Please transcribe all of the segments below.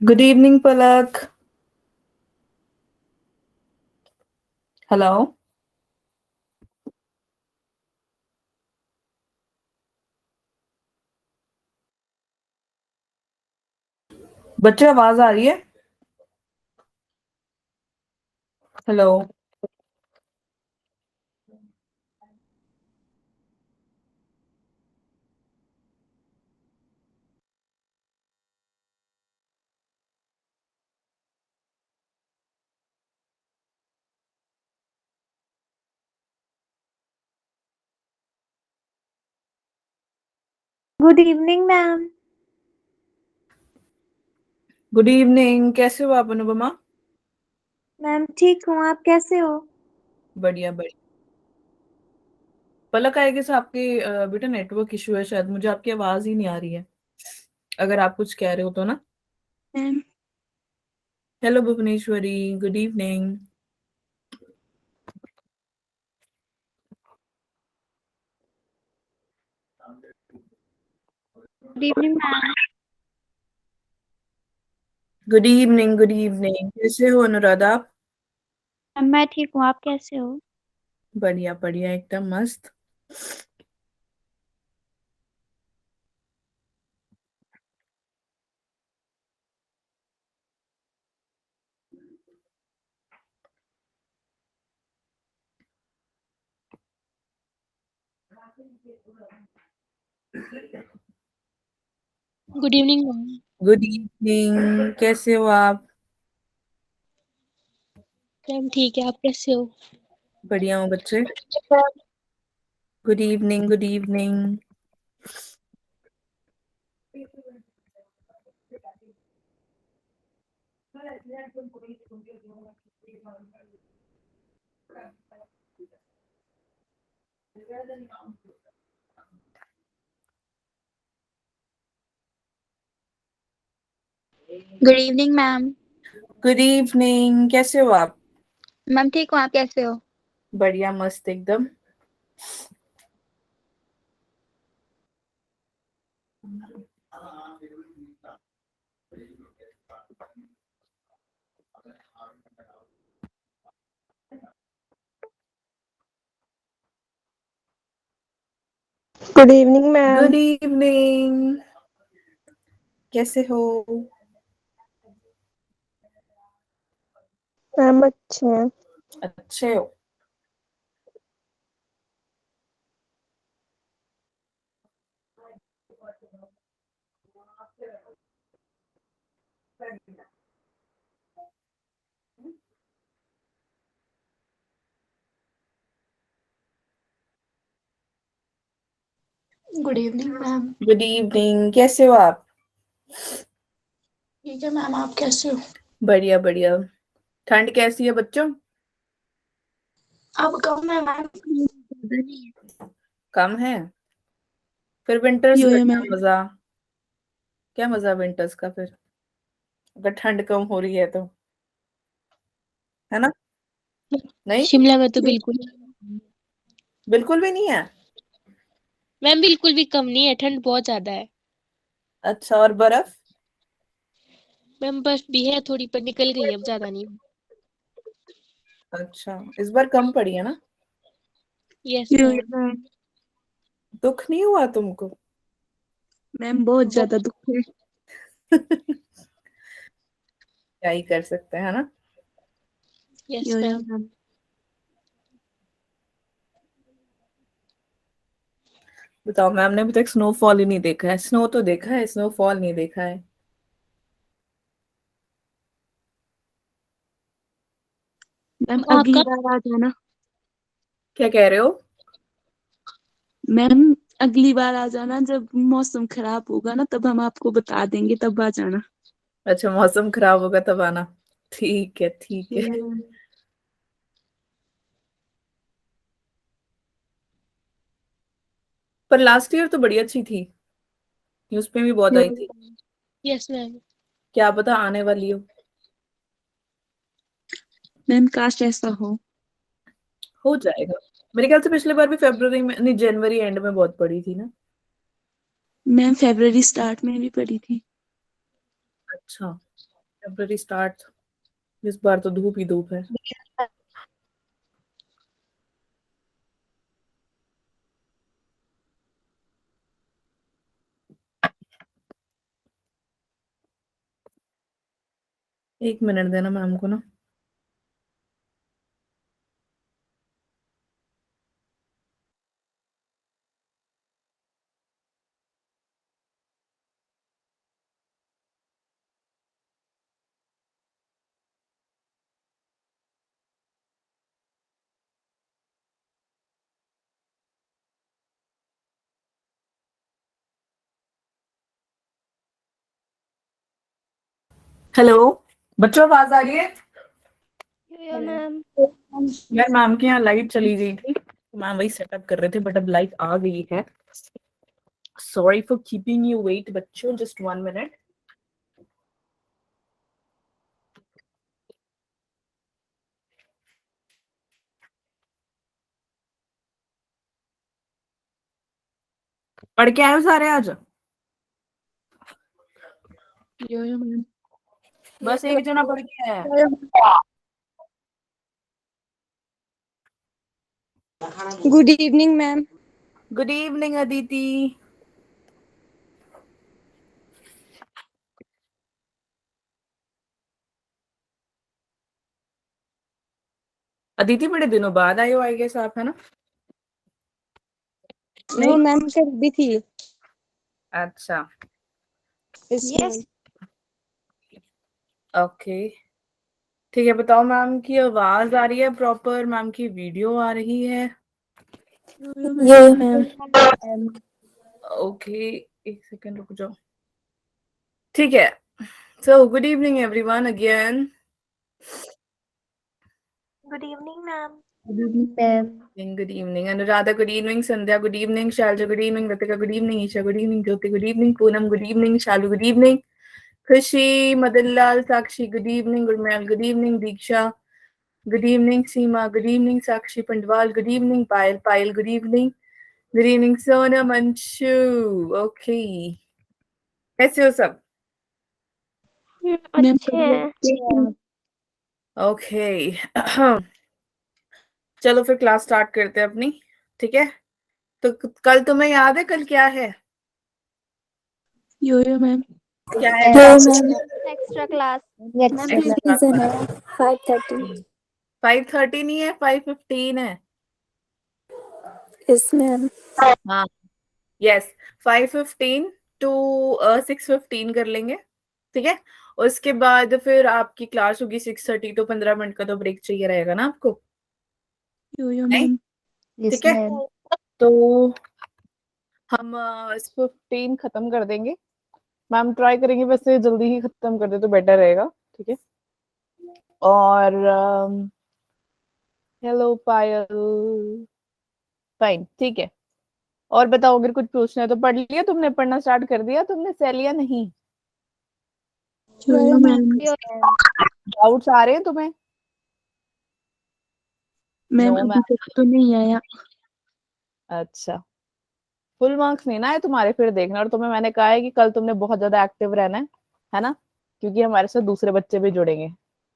Good evening, Palak. Hello. बच्चे आवाज आ रही है? Hello. Good evening ma'am. Good evening. कैसे हो आप अनुपमा? मैम ठीक हूँ, आप कैसे हो? बढ़िया बढ़िया। पलक आएगी से आपके बेटा नेटवर्क इशू है शायद, मुझे आपकी आवाज ही नहीं आ रही है। अगर आप कुछ कह रहे हो तो ना। Ma'am hello Bhuvaneshwari, good evening. Good evening ma'am. Good evening, good evening. कैसे हो अनुराधा आप? मैम मैं ठीक हूँ, आप कैसे हो? बढ़िया बढ़िया, एकदम मस्त। Good evening ma'am. Good evening, कैसे हो आप? मैम ठीक है, आप कैसे हो? बढ़िया हो बच्चे। Good evening, good evening. Good evening ma'am. Good evening, कैसे हो आप? मैम ठीक हूँ, आप कैसे हो? बढ़िया मस्त एकदम। Good evening ma'am. Good evening, कैसे हो? मैम अच्छे हैं। अच्छे हो? Good evening ma'am. Good evening, कैसे हो आप? ठीक है मैम, आप कैसे हो? बढ़िया बढ़िया। ठंड कैसी है बच्चों? आप कहो मैम। नहीं है। कम है? फिर विंटर्स यो का यो क्या मैम। मजा? क्या मजा विंटर्स का फिर, अगर ठंड कम हो रही है तो? है ना? नहीं, शिमला में तो बिल्कुल। बिल्कुल भी नहीं है। मैम बिल्कुल भी कम नहीं है, ठंड बहुत ज्यादा है। अच्छा, और बर्फ? मैम बर्फ भी है थोड़ी, पर निकल गई है, अब ज्यादा नहीं। अच्छा, इस बार कम पड़ी है ना? Yes ma'am. दुख नहीं हुआ तुमको? मैम बहुत ज्यादा दुख है। क्या ही कर सकते हैं, है ना? Yes ma'am. बताओ, मैम ने अभी तक स्नोफॉल ही नहीं देखा है। स्नो तो देखा है, स्नोफॉल नहीं देखा है। मैम अगली आपका बार आ जाना। क्या कह रहे हो? मैम अगली बार आ जाना, जब मौसम खराब होगा ना तब हम आपको बता देंगे, तब आ जाना। अच्छा, मौसम खराब होगा तब आना। ठीक है ठीक है। पर लास्ट ईयर तो बड़ी अच्छी थी, न्यूज पे भी बहुत आई थी। Yes ma'am. क्या पता आने वाली मैम काश ऐसा हो जाएगा। मेरे ख्याल से पिछले बार भी फरवरी में नहीं, जनवरी एंड में बहुत पड़ी थी ना। मैम फरवरी स्टार्ट में भी पड़ी थी। अच्छा, February start. इस बार तो धूप ही धूप है। एक मिनट देना मैम को ना। हेलो बच्चों, आवाज आ रही है? मैम। यार मैम के यहाँ लाइट चली गई थी, मैम वही सेटअप कर रहे थे, बट अब लाइट आ गई है। Sorry for keeping you wait बच्चों, जस्ट 1 मिनट। पढ़ के आए हो सारे आज? Yes ma'am. बस एक जना पढ़ के आया। Good evening ma'am. Good evening Aditi. Aditi बड़े दिनों बाद आए हो, आई गेस आप, है ना? नो मैम, कल भी थी। अच्छा यस। ओके ठीक है। बताओ मैम की आवाज आ रही है प्रॉपर? मैम की वीडियो आ रही है? Yo ma'am. ओके एक सेकंड रुक जाओ। ठीक है। So good evening everyone again. Good evening ma'am. Good evening Anuradha, good evening Sandhya, good evening Shailja, good evening Ritika, good evening Isha, good evening Jyoti, good evening Poonam, good evening Shalu, good evening Khushi, Madan Lal, Sakshi, good evening Gurmail, good evening Diksha, good evening Seema, good evening साक्षी पंडवाल, good evening Payal, Payal good evening Sonam, Anshu. Okay कैसे हो सब? अच्छे हैं। Okay चलो फिर class start करते हैं अपनी, ठीक है? तो कल तुम्हें याद है कल क्या है? Yo ma'am. क्या है? Extra class. एक्स्ट्रा है 5:30। 5:30 नहीं है, 5:15 है। Yes ma'am. हाँ यस, 5:15 टू 6:15 कर लेंगे, ठीक है? उसके बाद फिर आपकी क्लास होगी 6:30, तो 15 मिनट का तो ब्रेक चाहिए रहेगा ना आपको? यो नहीं मैम। ठीक है, तो हम 15 खत्म कर देंगे। मैम ट्राई करेंगे वैसे जल्दी ही खत्म कर दे तो बेटर रहेगा, ठीक है? और हेलो पायल, फाइन ठीक है। और बताओ अगर कुछ पूछना है तो। पढ़ लिया तुमने? पढ़ना स्टार्ट कर दिया तुमने सेलिया? नहीं यो मैम। डाउट्स आ रहे हैं तुम्हें? मैम नो अभी मैम। तक तो नहीं आया। अच्छा फुल मार्क्स नहीं ना है तुम्हारे, फिर देखना। और तुम्हें मैंने कहा है कि कल तुमने बहुत ज्यादा एक्टिव रहना है ना? क्योंकि हमारे साथ दूसरे बच्चे भी जुड़ेंगे,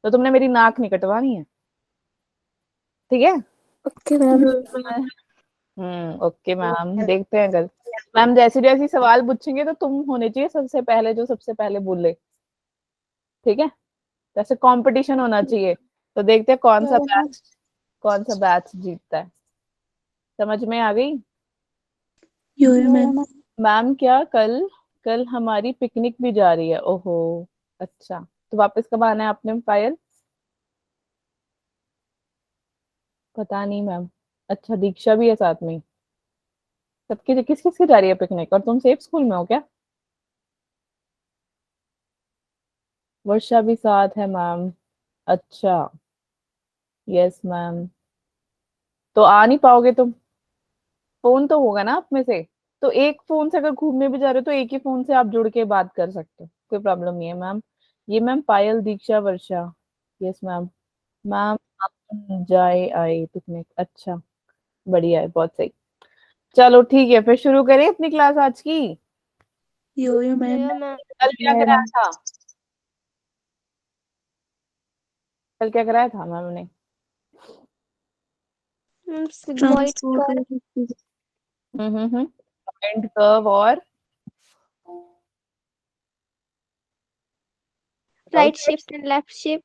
तो तुमने मेरी नाक नहीं कटवानी है, ठीक है? Okay ma'am. ओके मैम, देखते हैं कल। मैम जैसे जैसे सवाल पूछेंगे तो तुम होने चाहिए सबसे पहले, जो सबसे पहले बोले, ठीक है? जैसे कंपटीशन होना चाहिए, तो देखते हैं कौन सा बैच जीतता है। समझ में आ गई? यो मैम। मैम क्या कल कल हमारी पिकनिक भी जा रही है? ओहो अच्छा, तो वापस कब आना है आपने पायल? पता नहीं मैम। अच्छा दीक्षा भी है साथ में? सबकी किस किस की जा रही है पिकनिक? और तुम सेफ स्कूल में हो क्या? वर्षा भी साथ है मैम? अच्छा यस मैम। तो आ नहीं पाओगे तुम? फोन तो होगा ना आप में से? तो एक फोन से अगर घूमने भी जा रहे हो तो एक ही फोन से आप जुड़ के बात कर सकते हो, कोई प्रॉब्लम नहीं है मैम। ये मैम पायल दीक्षा वर्षा, यस मैम। मैम आप जाए आए पिकनिक, अच्छा बढ़िया है, बहुत सही। चलो ठीक है, फिर शुरू करें अपनी क्लास आज की। यो मैम। कल क्या कराया था? कल क्या कराया था मैम ने? sigmoid curve, पॉइंट कर्व और right shifts and left shift,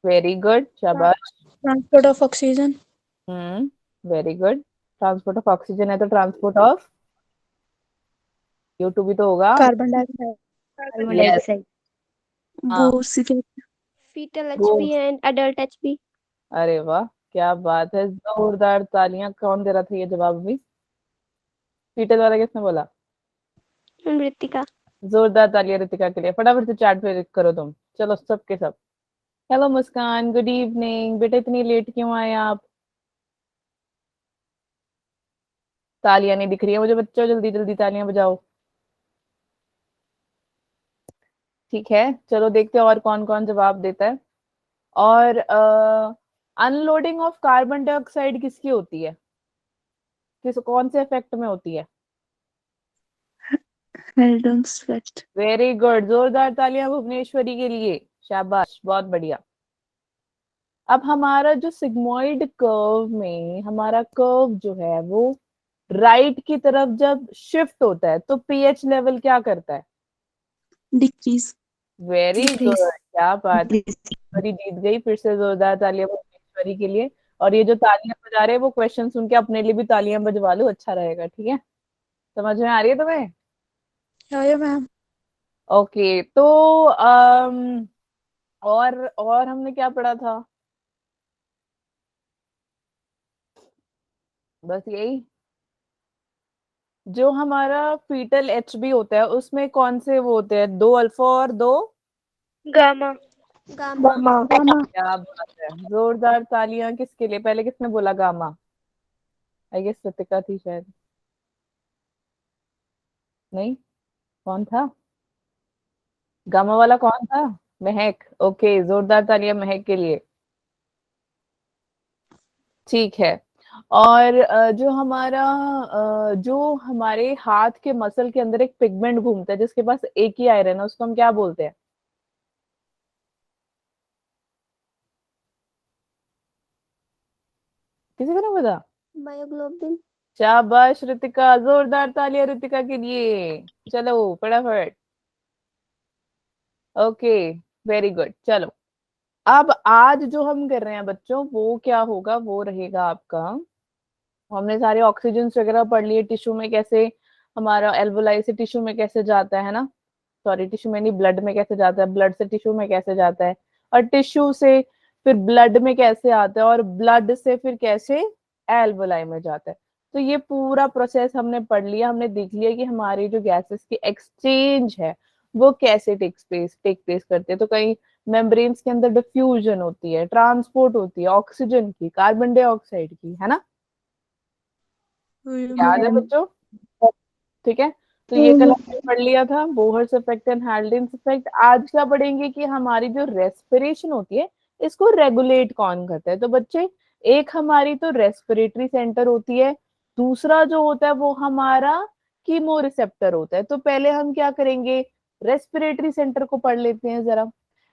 very good, शाबाश। Transport of oxygen, very good. Transport of oxygen है तो ट्रांसपोर्ट ऑफ CO2 भी तो होगा। Carbon dioxide, carbon Yes. Dioxide. हाँ। fetal वो HP and adult HP. अरे वाह, क्या बात है, जोरदार तालियां। कौन दे रहा था ये जवाब अभी? फीटल वाला किसने बोला? Mritika. जोरदार तालियां रितिका के लिए। फटाफट से चैट पे करो तुम। चलो सब के सब। हेलो मुस्कान, गुड इवनिंग। बेटा इतनी लेट क्यों आए आप? तालियां नहीं दिख रही है मुझे बच्चों, जल्दी जल्दी तालियां बजाओ। ठीक है, चलो देखते हैं और कौन कौन जवाब देता है। और अनलोडिंग ऑफ कार्बन डाइऑक्साइड किसकी होती है? कौन से इफेक्ट में होती है? हेल्डन्स इफेक्ट। वेरी गुड, जोरदार तालियां भुवनेश्वरी के लिए, शाबाश, बहुत बढ़िया। अब हमारा जो सिग्मोइड कर्व में हमारा कर्व जो है वो राइट की तरफ जब शिफ्ट होता है तो पीएच लेवल क्या करता है? डिक्रीज। Very Decrease. गुड, क्या बात है। भुवनेश्वरी जीत गई। फिर से जोरदार तालियां भुवनेश्वरी के लिए। और ये जो तालियां बजा रहे हैं वो क्वेश्चन सुन के अपने लिए भी तालियां बजवा लो, अच्छा रहेगा। ठीक है, समझ में आ रही है तुम्हें? मैम। ओके, तो और हमने क्या पढ़ा था? बस यही। जो हमारा फीटल HB होता है उसमें कौन से वो होते हैं? 2 अल्फा और 2 गामा। Gamma. क्या बात है, जोरदार तालियां किसके लिए? पहले किसने बोला गामा? आई गेस रितिका थी शायद। नहीं, कौन था गामा वाला? कौन था? महक। ओके, जोरदार तालियां महक के लिए। ठीक है। और जो हमारे हाथ के मसल के अंदर एक पिगमेंट घूमता है जिसके पास एक ही आयरन है, उसको हम क्या बोलते हैं? किसी को नहीं पता? Myoglobin. शाबाश रितिका, जोरदार तालियां रितिका के लिए। चलो फटाफट। Okay, very good. चलो, अब आज जो हम कर रहे हैं बच्चों वो क्या होगा? वो रहेगा आपका, हमने सारे ऑक्सीजन वगैरह पढ़ लिए। टिश्यू में कैसे हमारा एल्वोलाई से टिश्यू में कैसे जाता है ना, सॉरी टिश्यू में नहीं, ब्लड में कैसे जाता है, ब्लड से टिश्यू में कैसे जाता है, और टिश्यू से फिर ब्लड में कैसे आता है, और ब्लड से फिर कैसे एल्वोलाई में जाता है। तो ये पूरा प्रोसेस हमने पढ़ लिया। हमने देख लिया कि हमारी जो गैसेस की एक्सचेंज है वो कैसे टेक प्लेस करते हैं। तो कहीं मेम्ब्रेन्स के अंदर डिफ्यूजन होती है, ट्रांसपोर्ट होती है ऑक्सीजन की, कार्बन डाइऑक्साइड की, है ना? याद है बच्चों? ठीक है, तो ये कल हमने पढ़ लिया था, बोहर्स इफेक्ट एंड हेल्डेन्स इफेक्ट। आज क्या पढ़ेंगे कि हमारी जो रेस्पिरेशन होती है इसको रेगुलेट कौन करता है। तो बच्चे, एक हमारी तो रेस्पिरेटरी सेंटर होती है, दूसरा जो होता है वो हमारा कीमो रिसेप्टर होता है। तो पहले हम क्या करेंगे, रेस्पिरेटरी सेंटर को पढ़ लेते हैं जरा।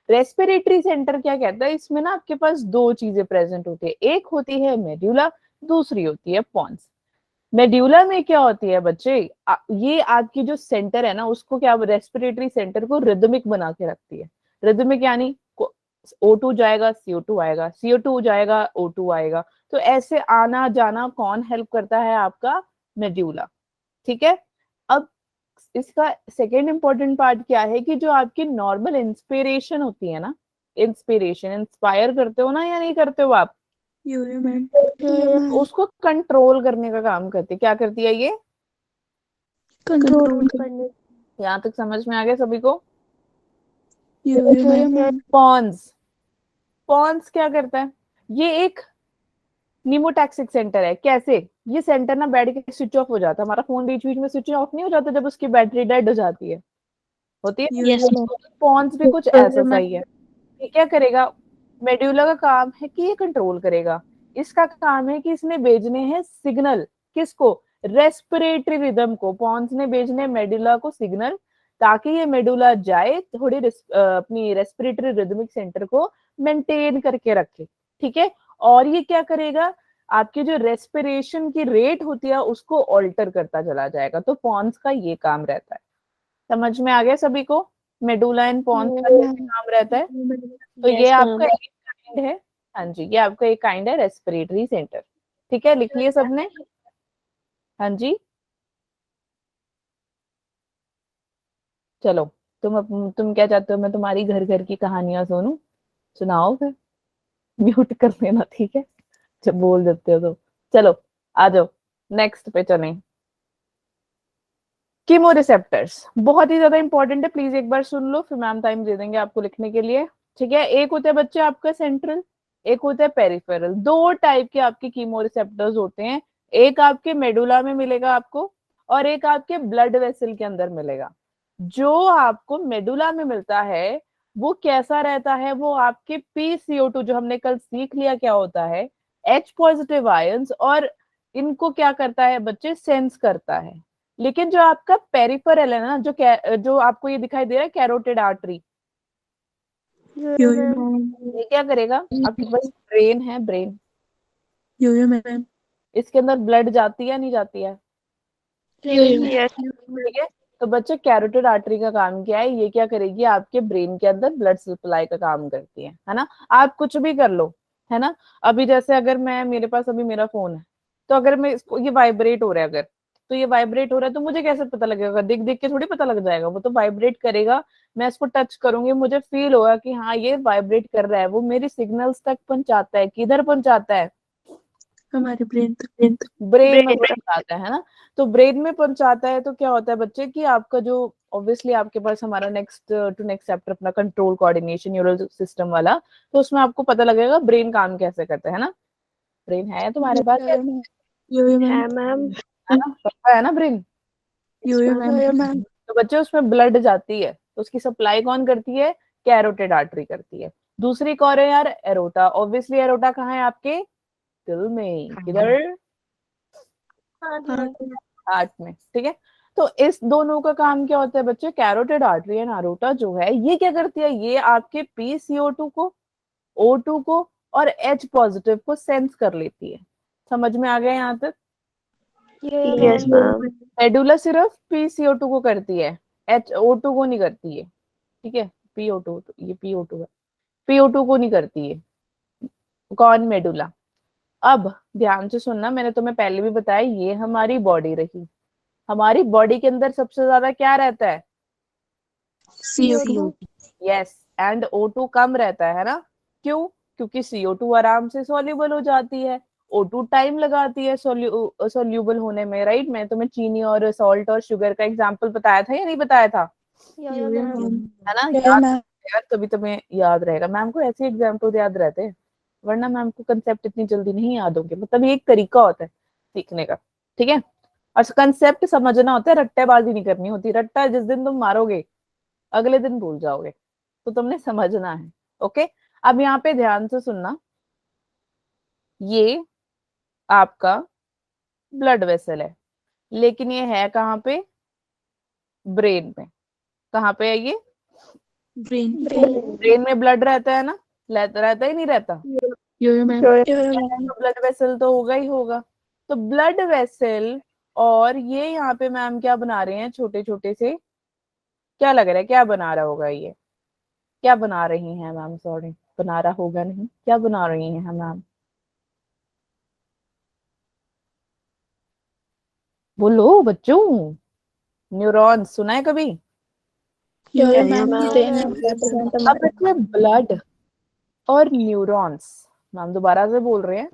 रेस्पिरेटरी सेंटर क्या कहता है? इसमें ना आपके पास दो चीजें प्रेजेंट होती है, एक होती है मेड्यूला, दूसरी होती है पॉन्स। मेड्यूला में क्या होती है बच्चे? ये आपकी जो सेंटर है ना उसको क्या, रेस्पिरेटरी सेंटर को रिदमिक बना के रखती है। रिदमिक यानी O2 जाएगा CO2 आएगा, CO2 जाएगा O2 आएगा। तो ऐसे आना जाना कौन हेल्प करता है? आपका मेड्यूला। ठीक है, अब इसका सेकेंड इंपॉर्टेंट पार्ट क्या है कि जो आपकी नॉर्मल इंस्पिरेशन होती है ना, इंस्पिरेशन इंस्पायर करते हो ना या नहीं करते हो आप? उसको कंट्रोल करने का काम करती है। क्या करती है ये? कंट्रोल करने. यहाँ तक समझ में आ गया सभी को? करने। पॉन्स, पॉन्स क्या करता है? ये एक निमोटैक्सिक सेंटर है। कैसे? ये सेंटर ना बैठ के स्विच ऑफ हो जाता है। हमारा फोन बीच बीच में स्विच ऑफ नहीं हो जाता जब उसकी बैटरी डेड हो जाती है, होती है? यस पॉन्स भी कुछ ऐसा सही है। ये क्या करेगा? मेड्यूला का काम है कि ये कंट्रोल करेगा। इसका काम है कि इसने भेजने हैं सिग्नल, किसको? रेस्पिरेटरी रिदम को। पॉन्स ने भेजने मेड्यूला को सिग्नल ताकि ये मेडुला जाए थोड़ी अपनी रेस्पिरेटरी रिदमिक सेंटर को मेंटेन करके रखे, ठीक है। और ये क्या करेगा, आपकी जो रेस्पिरेशन की रेट होती है उसको ऑल्टर करता चला जाएगा। तो पॉन्स का ये काम रहता है। समझ में आ गया सभी को मेडुला एंड पॉन्स का कैसे काम रहता है? तो ये आपका एक काइंड है, हाँ जी, ये आपका एक काइंड है रेस्पिरेटरी सेंटर, ठीक है। लिख लिया सबने? हाँ जी, चलो तुम क्या चाहते हो, मैं तुम्हारी घर घर की कहानियां सुनूं? सुनाओ फिर, म्यूट कर लेना, ठीक है, जब बोल देते हो तो। चलो आ जाओ, नेक्स्ट पे चलें। कीमोरिसेप्टर्स बहुत ही ज्यादा इंपॉर्टेंट है, प्लीज एक बार सुन लो, फिर मैम टाइम दे देंगे आपको लिखने के लिए, ठीक है। एक होता है बच्चे आपका सेंट्रल, एक होता है पेरिफेरल। दो टाइप के आपके कीमोरिसेप्टर्स होते हैं, एक आपके मेडुला में मिलेगा आपको और एक आपके ब्लड वेसल के अंदर मिलेगा। जो आपको मेडुला में मिलता है वो कैसा रहता है, वो आपके PCO2 जो हमने कल सीख लिया क्या होता है, H पॉजिटिव आयंस, और इनको क्या करता है बच्चे, सेंस करता है। लेकिन जो आपका पेरिफेरल है ना, जो आपको ये दिखाई दे रहा है कैरोटिड आर्टरी, ये क्या करेगा, आपके पास ब्रेन है, ब्रेन, मैम। इसके अंदर ब्लड जाती है नहीं जाती है, यस ठीक है। तो बच्चे कैरोटिड आर्टरी का काम क्या है, ये क्या करेगी, आपके ब्रेन के अंदर ब्लड सप्लाई का काम करती है ना। आप कुछ भी कर लो, है ना। अभी जैसे अगर मैं, मेरे पास अभी मेरा फोन है, तो अगर मैं इसको, ये वाइब्रेट हो रहा है अगर, तो ये वाइब्रेट हो रहा है तो मुझे कैसे पता लगेगा, देख देख के थोड़ी पता लग जाएगा, वो तो वाइब्रेट करेगा। मैं इसको टच करूंगी, मुझे फील होगा कि हाँ ये वाइब्रेट कर रहा है, वो मेरी सिग्नल्स तक पहुंचाता है, किधर पहुंचाता है, हमारे ब्रेन तक। ब्रेन में पहुंचाता है ना। तो ब्रेन में पहुंचाता है तो क्या होता है बच्चे कि आपका जो, ऑब्वियसली आपके पास हमारा नेक्स्ट टू नेक्स्ट चैप्टर अपना कंट्रोल कोऑर्डिनेशन न्यूरल सिस्टम वाला, तो उसमें आपको पता लगेगा ब्रेन काम कैसे करता है ना। ब्रेन है तुम्हारे पास, है मैम है ना, पता है ना ब्रेन। मैम। तो बच्चे उसमें ब्लड जाती है तो उसकी सप्लाई कौन करती है, कैरोटिड आर्टरी करती है। दूसरी कौन है यार, एरोटा। ऑब्वियसली एरोटा कहाँ है आपके, दिल में, किधर, हार्ट में, ठीक है। तो इस दोनों का काम क्या होता है बच्चे, कैरोटिड आर्टरी एंड एरोटा जो है ये क्या करती है, ये आपके PCO2 को, O2 को और H पॉजिटिव को सेंस कर लेती है। समझ में आ गया यहाँ तक? यस मैम मेडुला सिर्फ PCO2 को करती है, O2 को नहीं करती है, ठीक है। PO2, ये PO2 है, PO2 को नहीं करती है कौन, मेडुला। अब ध्यान से सुनना, मैंने तुम्हें पहले भी बताया, ये हमारी बॉडी रही, हमारी बॉडी के अंदर सबसे ज्यादा क्या रहता है, CO2। यस, एंड O2 कम रहता है ना। क्यों? क्योंकि CO2 आराम से सॉल्युबल हो जाती है, O2 टाइम लगाती है सॉल्युबल होने में, राइट। मैं तुम्हें चीनी और सॉल्ट और शुगर का एग्जांपल बताया था या नहीं बताया था, है ना, याद यार, तभी तुम्हें याद रहेगा। मैम को ऐसे एग्जाम्पल याद रहते हैं, वरना मैम को कंसेप्ट इतनी जल्दी नहीं याद होंगे। मतलब ये एक तरीका होता है सीखने का, ठीक है। और कंसेप्ट समझना होता है, रट्टेबाजी नहीं करनी होती। रट्टा जिस दिन तुम मारोगे अगले दिन भूल जाओगे, तो तुमने समझना है, ओके। अब यहाँ पे ध्यान से सुनना, ये आपका ब्लड वेसल है, लेकिन ये है कहाँ पे, ब्रेन में। कहाँ पे है ये, ब्रेन। ब्रेन में ब्लड रहता है ना, रहता ही नहीं रहता, मैम। ब्लड वेसल तो होगा ही होगा। तो ब्लड वेसल, और ये यहाँ पे मैम क्या बना रहे हैं, छोटे छोटे से, क्या लग रहा है, क्या बना रहा होगा ये, क्या बना रही हैं मैम, सॉरी, बना रहा होगा नहीं, क्या बना रही हैं मैम, बोलो बच्चों, न्यूरॉन्स सुना है कभी? अब बच्चे ब्लड और न्यूरॉन्स, मैम दोबारा से बोल रहे हैं,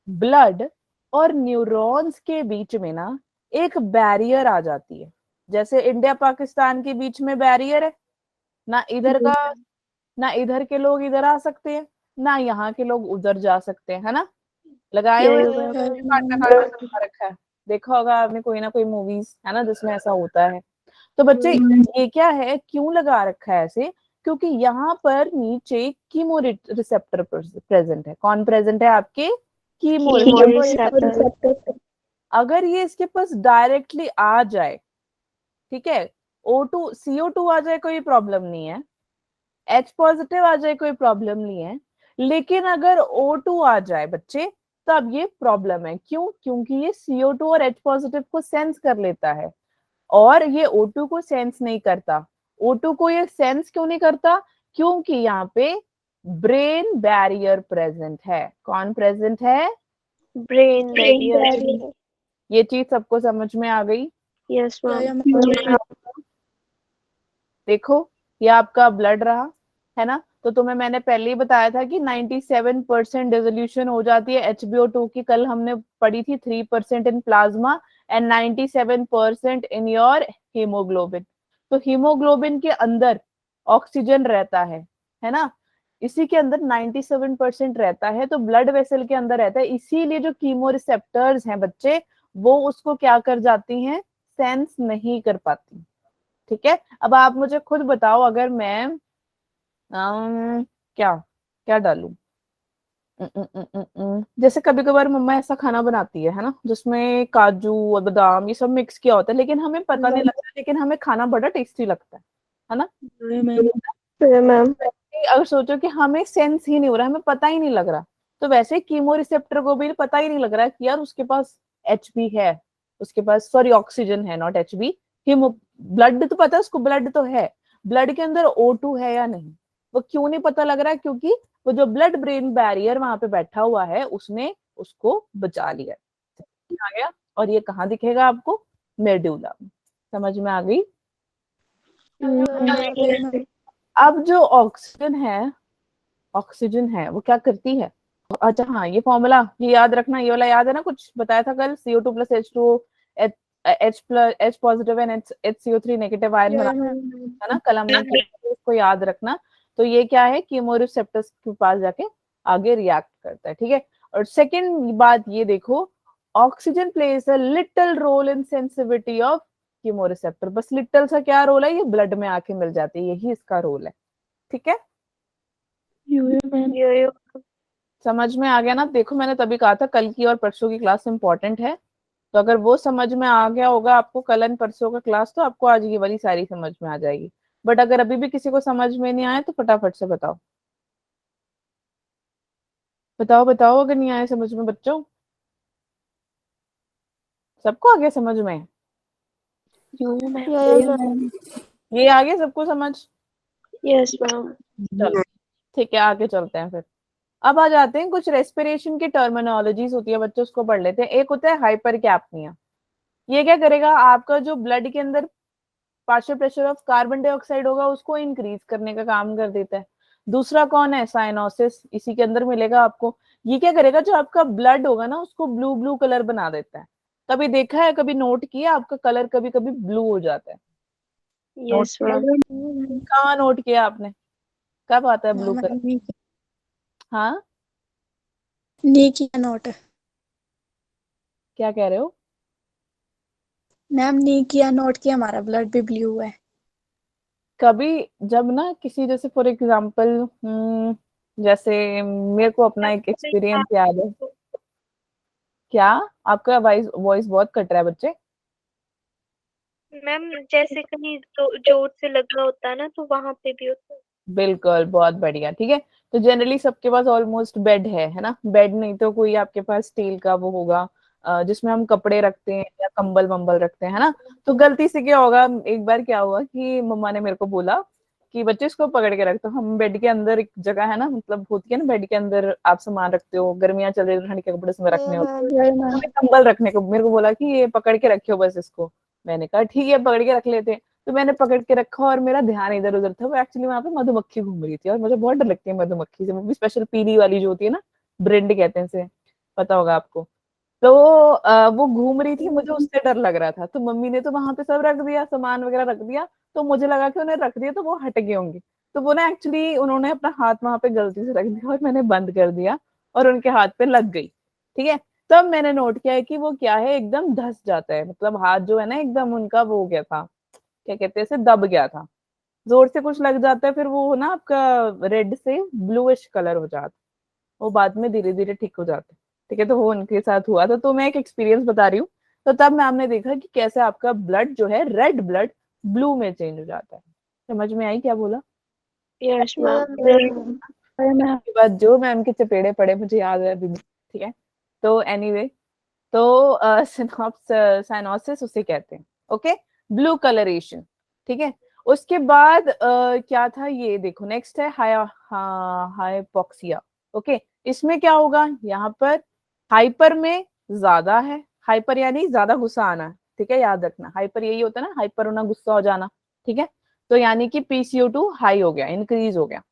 ब्लड और न्यूरॉन्स के बीच में ना एक बैरियर आ जाती है। जैसे इंडिया पाकिस्तान के बीच में बैरियर है ना, इधर का, ना इधर के लोग इधर आ सकते हैं, ना यहाँ के लोग उधर जा सकते हैं, है ना। लगाए हुए कांटा कांटा लगा रखा है, देखा होगा आपने कोई ना कोई मूवीज, है ना, जिसमें ऐसा होता है। तो बच्चे ये क्या है, क्यों लगा रखा है ऐसे, क्योंकि यहाँ पर नीचे कीमो रिसेप्टर प्रेजेंट है। कौन प्रेजेंट है आपके, कीमो रिसेप्टर। अगर ये इसके पास डायरेक्टली आ जाए, ठीक है, O2 CO2 आ जाए कोई प्रॉब्लम नहीं है, H पॉजिटिव आ जाए कोई प्रॉब्लम नहीं है, लेकिन अगर O2 आ जाए बच्चे तब ये प्रॉब्लम है। क्यों? क्योंकि ये CO2 और H पॉजिटिव को सेंस कर लेता है और ये O2 को सेंस नहीं करता। O2 को ये सेंस क्यों नहीं करता? क्योंकि यहाँ पे ब्रेन बैरियर प्रेजेंट है। कौन प्रेजेंट है? Brain barrier. ये चीज सबको समझ में आ गई? Yes, Yeah, ma'am. ma'am. देखो ये आपका ब्लड रहा है ना, तो तुम्हें मैंने पहले ही बताया था कि 97% डिसोल्यूशन हो जाती है HBO2 की। कल हमने पढ़ी थी 3% in plasma and 97% in your haemoglobin. तो हीमोग्लोबिन के अंदर ऑक्सीजन रहता है ना, इसी के अंदर 97% रहता है, तो ब्लड वेसल के अंदर रहता है। इसीलिए जो कीमो रिसेप्टर्स हैं बच्चे, वो उसको क्या कर जाती हैं? सेंस नहीं कर पाती। ठीक है, अब आप मुझे खुद बताओ, अगर मैं क्या क्या डालूं? जैसे कभी कभार मम्मा ऐसा खाना बनाती है ना, जिसमें काजू और बादाम ये सब मिक्स किया होता है, लेकिन हमें पता नहीं लगता, लेकिन हमें खाना बड़ा टेस्टी लगता है ना। Yeah, ma'am. Yeah, ma'am. अगर सोचो कि हमें सेंस ही नहीं हो रहा, हमें पता ही नहीं लग रहा, तो वैसे कीमो रिसेप्टर को भी पता ही नहीं लग रहा कि यार उसके पास एचबी है, उसके पास सॉरी ऑक्सीजन है, नॉट एचबी। हीमो ब्लड तो पता है उसको, ब्लड तो है, ब्लड के अंदर O2 है या नहीं, वो क्यों नहीं पता लग रहा है? क्योंकि वो जो ब्लड ब्रेन बैरियर वहां पे बैठा हुआ है उसने उसको बचा लिया। आ गया? और ये कहाँ दिखेगा आपको? मेडुला। समझ में आ गई? Yeah, ma'am. अब जो ऑक्सीजन है वो क्या करती है? अच्छा हाँ, ये फॉर्मूला ये याद रखना, ये वाला याद है ना, कुछ बताया था कल, CO2 plus H2 H positive and HCO3 negative ion Yeah, बना, ma'am. है ना, कल हमने इसको याद रखना। तो ये क्या है? कीमोरिसेप्टर्स के पास जाके आगे रिएक्ट करता है। ठीक है, और सेकंड बात ये देखो, oxygen plays a little role in sensitivity of chemoreceptor. बस लिटिल सा क्या रोल है? ये ब्लड में आके मिल जाती है, यही इसका रोल है। ठीक है, Yeah, ma'am. Yo-yo. समझ में आ गया ना? देखो मैंने तभी कहा था कल की और परसों की क्लास इंपॉर्टेंट है, तो अगर वो समझ में आ गया होगा आपको कल एंड परसों का क्लास, तो आपको आज ये वाली सारी समझ में आ जाएगी। बट अगर अभी भी किसी को समझ में नहीं आया तो फटाफट से बताओ, बताओ बताओ, अगर नहीं आया समझ में बच्चों। सबको आ गया समझ में? Yeah, ma'am. Yeah, ma'am. ये आ गया सबको समझ? Yes, ma'am. चलो ठीक है, आगे चलते हैं फिर। अब आ जाते हैं कुछ रेस्पिरेशन की टर्मिनोलॉजीज होती है बच्चों, उसको पढ़ लेते हैं। एक होता है हाइपर कैप्निया। ये क्या करेगा? आपका जो ब्लड के अंदर partial pressure of carbon dioxide होगा उसको इंक्रीज करने का काम कर देता है। दूसरा कौन है? साइनोसिस, इसी के अंदर मिलेगा आपको। ये क्या करेगा? जो आपका ब्लड होगा ना उसको ब्लू ब्लू कलर बना देता है। कभी देखा है, कभी नोट किया, आपका कलर कभी कभी ब्लू हो जाता है? नोट Yes, किया? ma'am. कहाँ नोट किया आपने? कब आता है ब्लू मैम कलर? हाँ, नहीं किया नोट। क्या कह रहे हो? मैम नहीं किया नोट कि हमारा ब्लड भी ब्लू है। कभी जब ना किसी, जैसे फॉर एग्जाम्पल जैसे मेरे को अपना एक एक्सपीरियंस याद है। क्या? आपका वॉइस वॉइस बहुत कट रहा है बच्चे। मैम जैसे कहीं जोर से लगा होता है ना तो वहां पे भी होता है। बिल्कुल, बहुत बढ़िया। ठीक है, तो जनरली सबके पास ऑलमोस्ट बेड है ना? बेड नहीं तो कोई आपके पास स्टील का वो होगा जिसमें हम कपड़े रखते हैं या कंबल वंबल रखते हैं, है ना? तो गलती से क्या होगा, एक बार क्या हुआ कि मम्मा ने मेरे को बोला कि बच्चे इसको पकड़ के रखते हो। हम बेड के अंदर एक जगह है ना, मतलब होती है ना, बेड के अंदर आप सामान रखते हो, गर्मियां चल रही है, ठंड के कपड़े उसमें रखने होते हैं, हमें कंबल रखने को मेरे को बोला कि ये पकड़ के रखियो बस इसको। मैंने कहा ठीक है, पकड़ के रख लेते हैं। तो मैंने पकड़ के रखा और मेरा ध्यान इधर उधर था। वो एक्चुअली वहां पे मधुमक्खी घूम रही थी और मुझे बहुत डर लगती है मधुमक्खी से, वो भी स्पेशल पीली वाली जो होती है ना, ब्रिंड कहते हैं इसे, पता होगा आपको। तो वो घूम रही थी, मुझे उससे डर लग रहा था, तो मम्मी ने तो वहां पे सब रख दिया, सामान वगैरह रख दिया, तो मुझे लगा कि उन्हें रख दिया तो वो हट गए होंगे। तो वो ना एक्चुअली उन्होंने अपना हाथ वहां पे गलती से रख दिया और मैंने बंद कर दिया और उनके हाथ पे लग गई। ठीक है, तब मैंने नोट किया है कि वो क्या है, एकदम धस जाता है, मतलब हाथ जो है ना एकदम उनका वो हो गया था, क्या कहते हैं इसे, दब गया था। जोर से कुछ लग जाता है फिर वो ना आपका रेड से ब्लूइश कलर हो जाता है, वो बाद में धीरे धीरे ठीक हो जाता है। ठीक है, तो वो उनके साथ हुआ था, तो मैं एक एक्सपीरियंस बता रही हूँ। तो तब मैम ने देखा कि कैसे आपका ब्लड जो है, रेड ब्लड ब्लू में चेंज हो जाता है। समझ में आई क्या बोला? Yes ma'am. के बाद जो मैम के चपेड़े पड़े मुझे याद है अभी भी, ठीक है। तो एनीवे, तो साइनोसिस उसे कहते हैं। ओके, ब्लू कलरेशन, ठीक है। उसके बाद क्या था, ये देखो नेक्स्ट है हाइपोक्सिया। ओके, इसमें क्या होगा, यहाँ पर हाइपर में ज्यादा है, हाइपर यानी ज्यादा गुस्सा आना, ठीक है, याद रखना। हाइपर यही होता है ना, हाइपर होना, गुस्सा हो जाना, ठीक है। तो यानी कि PCO2 हाई हो गया, इंक्रीज हो गया,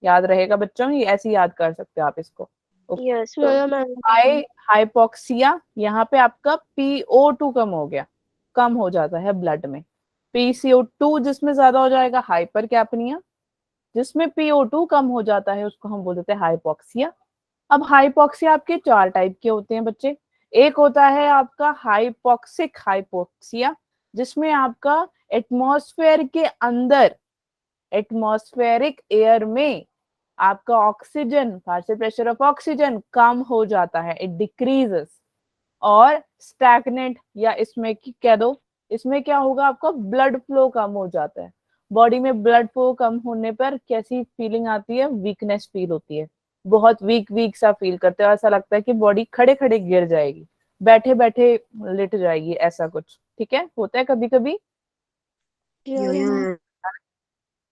याद रहेगा बच्चों, ये ऐसे याद कर सकते हो आप इसको। यस यो मैम। मैम। हाइपोक्सिया, यहाँ पे आपका PO2 कम हो गया, कम हो जाता है ब्लड में। PCO2 जिसमें ज्यादा हो जाएगा हाइपर कैपनिया, जिसमें PO2 कम हो जाता है उसको हम बोल देते हैं हाइपोक्सिया। अब हाइपोक्सिया आपके 4 टाइप के होते हैं बच्चे। एक होता है आपका हाइपोक्सिक हाइपोक्सिया, जिसमें आपका एटमॉस्फेयर के अंदर, एटमॉस्फेरिक एयर में आपका oxygen, partial pressure of oxygen कम हो जाता है, इट डिक्रीजेस। और स्टैग्नेंट, या इसमें कह दो, इसमें क्या होगा, आपका ब्लड फ्लो कम हो जाता है। बॉडी में ब्लड फ्लो कम होने पर कैसी फीलिंग आती है, वीकनेस फील होती है, बहुत वीक वीक सा फील करते हो, ऐसा लगता है कि बॉडी खड़े खड़े गिर जाएगी, बैठे बैठे लेट जाएगी, ऐसा कुछ, ठीक है, होता है कभी कभी, यो मैम।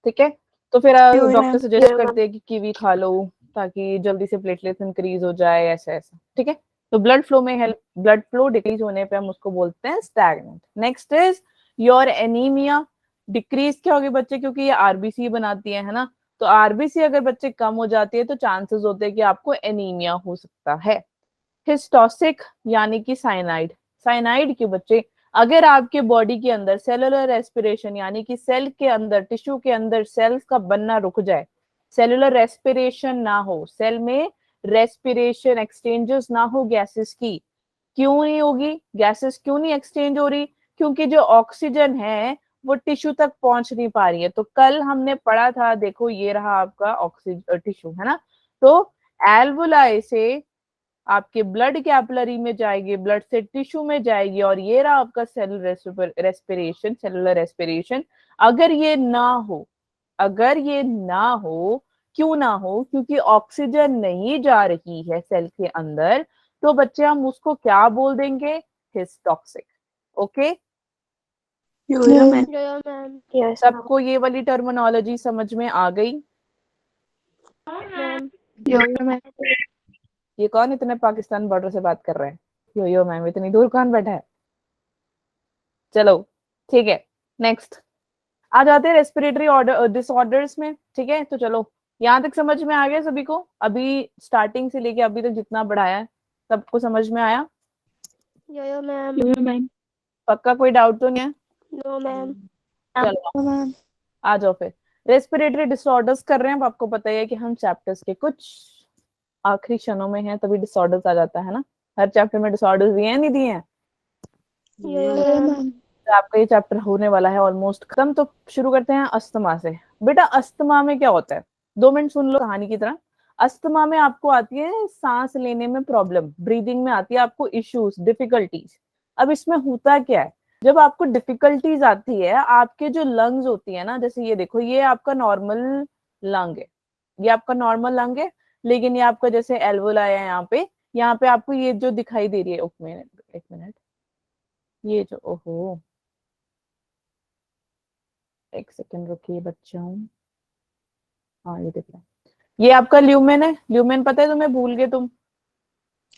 ठीक है। तो फिर यो डॉक्टर मैम। सजेस्ट करते हैं कि कीवी खा लो ताकि जल्दी से प्लेटलेट्स इंक्रीज हो जाए, ऐसा ऐसा, ठीक है। तो ब्लड फ्लो में हेल्प, ब्लड फ्लो डिक्रीज होने पे हम उसको बोलते हैं stagnant. Next is your anaemia. Decrease क्या होगी बच्चे, क्योंकि ये आरबीसी बनाती है ना, तो आरबीसी अगर बच्चे कम हो जाती है तो चांसेस होते हैं कि आपको एनीमिया हो सकता है। हिस्टोसिक यानी कि साइनाइड, साइनाइड के बच्चे, अगर आपके बॉडी के अंदर सेलुलर रेस्पिरेशन यानी कि सेल के अंदर, टिश्यू के अंदर सेल्स का बनना रुक जाए, सेलुलर रेस्पिरेशन ना हो, सेल में रेस्पिरेशन एक्सचेंजेस ना हो गैसेस की, क्यों नहीं होगी, गैसेस क्यों नहीं एक्सचेंज हो रही, क्योंकि जो ऑक्सीजन है वो टिश्यू तक पहुंच नहीं पा रही है। तो कल हमने पढ़ा था, देखो ये रहा आपका ऑक्सीजन टिश्यू, है ना। तो एल्वुलाई से आपके ब्लड कैपिलरी में जाएगी, ब्लड से टिश्यू में जाएगी, और ये रहा आपका सेलुलर रेस्पिरेशन, सेलुलर रेस्पिरेशन। अगर ये ना हो, अगर ये ना हो, क्यों ना हो, क्योंकि ऑक्सीजन नहीं जा रही है सेल के अंदर, तो बच्चे हम उसको क्या बोल देंगे, हिस्टोक्सिक। ओके, यो ma'am. Yes ma'am. Yes ma'am. सबको ये वाली टर्मिनोलॉजी समझ में आ गई? मैम। Yes ma'am. ये कौन इतने पाकिस्तान बॉर्डर से बात कर रहे हैं, यो मैम, इतनी दूर कौन बैठा है? चलो ठीक है, नेक्स्ट आ जाते हैं रेस्पिरेटरी ऑर्डर डिसऑर्डर्स में, ठीक है। तो चलो यहाँ तक समझ में आ गया सभी को, अभी स्टार्टिंग से लेके अभी तक जितना बढ़ाया है सबको समझ में आया? Yes ma'am. Yes ma'am. पक्का कोई डाउट तो नहीं है? No ma'am. चलो आ जाओ फिर, रेस्पिरेटरी डिसऑर्डर्स कर रहे हैं। अब आपको पता ही है कि हम चैप्टर्स के कुछ आखिरी क्षणों में हैं, तभी डिसऑर्डर्स आ जाता है ना। हर चैप्टर में डिसऑर्डर्स दिए हैं, नहीं दिए हैं? यो मैम। तो आपका ये चैप्टर होने वाला है ऑलमोस्ट खत्म। तो शुरू करते हैं अस्थमा से। बेटा अस्थमा में क्या होता है, 2 मिनट सुन लो कहानी की तरह। अस्थमा में आपको आती है सांस लेने में प्रॉब्लम, ब्रीदिंग में आती है आपको इश्यूज, डिफिकल्टीज। अब इसमें होता क्या है, जब आपको डिफिकल्टीज आती है, आपके जो लंग्स होती है ना, जैसे ये देखो, ये आपका नॉर्मल लंग है, ये आपका नॉर्मल लंग है, लेकिन ये आपका जैसे एल्वोलाई है यहाँ पे आपको ये जो दिखाई दे रही है, एक मिनट, ये जो, ओहो एक सेकंड रुकिए बच्चों, हाँ ये दिख रहा है, ये आपका ल्यूमेन है। ल्यूमेन पता है तुम्हें, भूल गए तुम?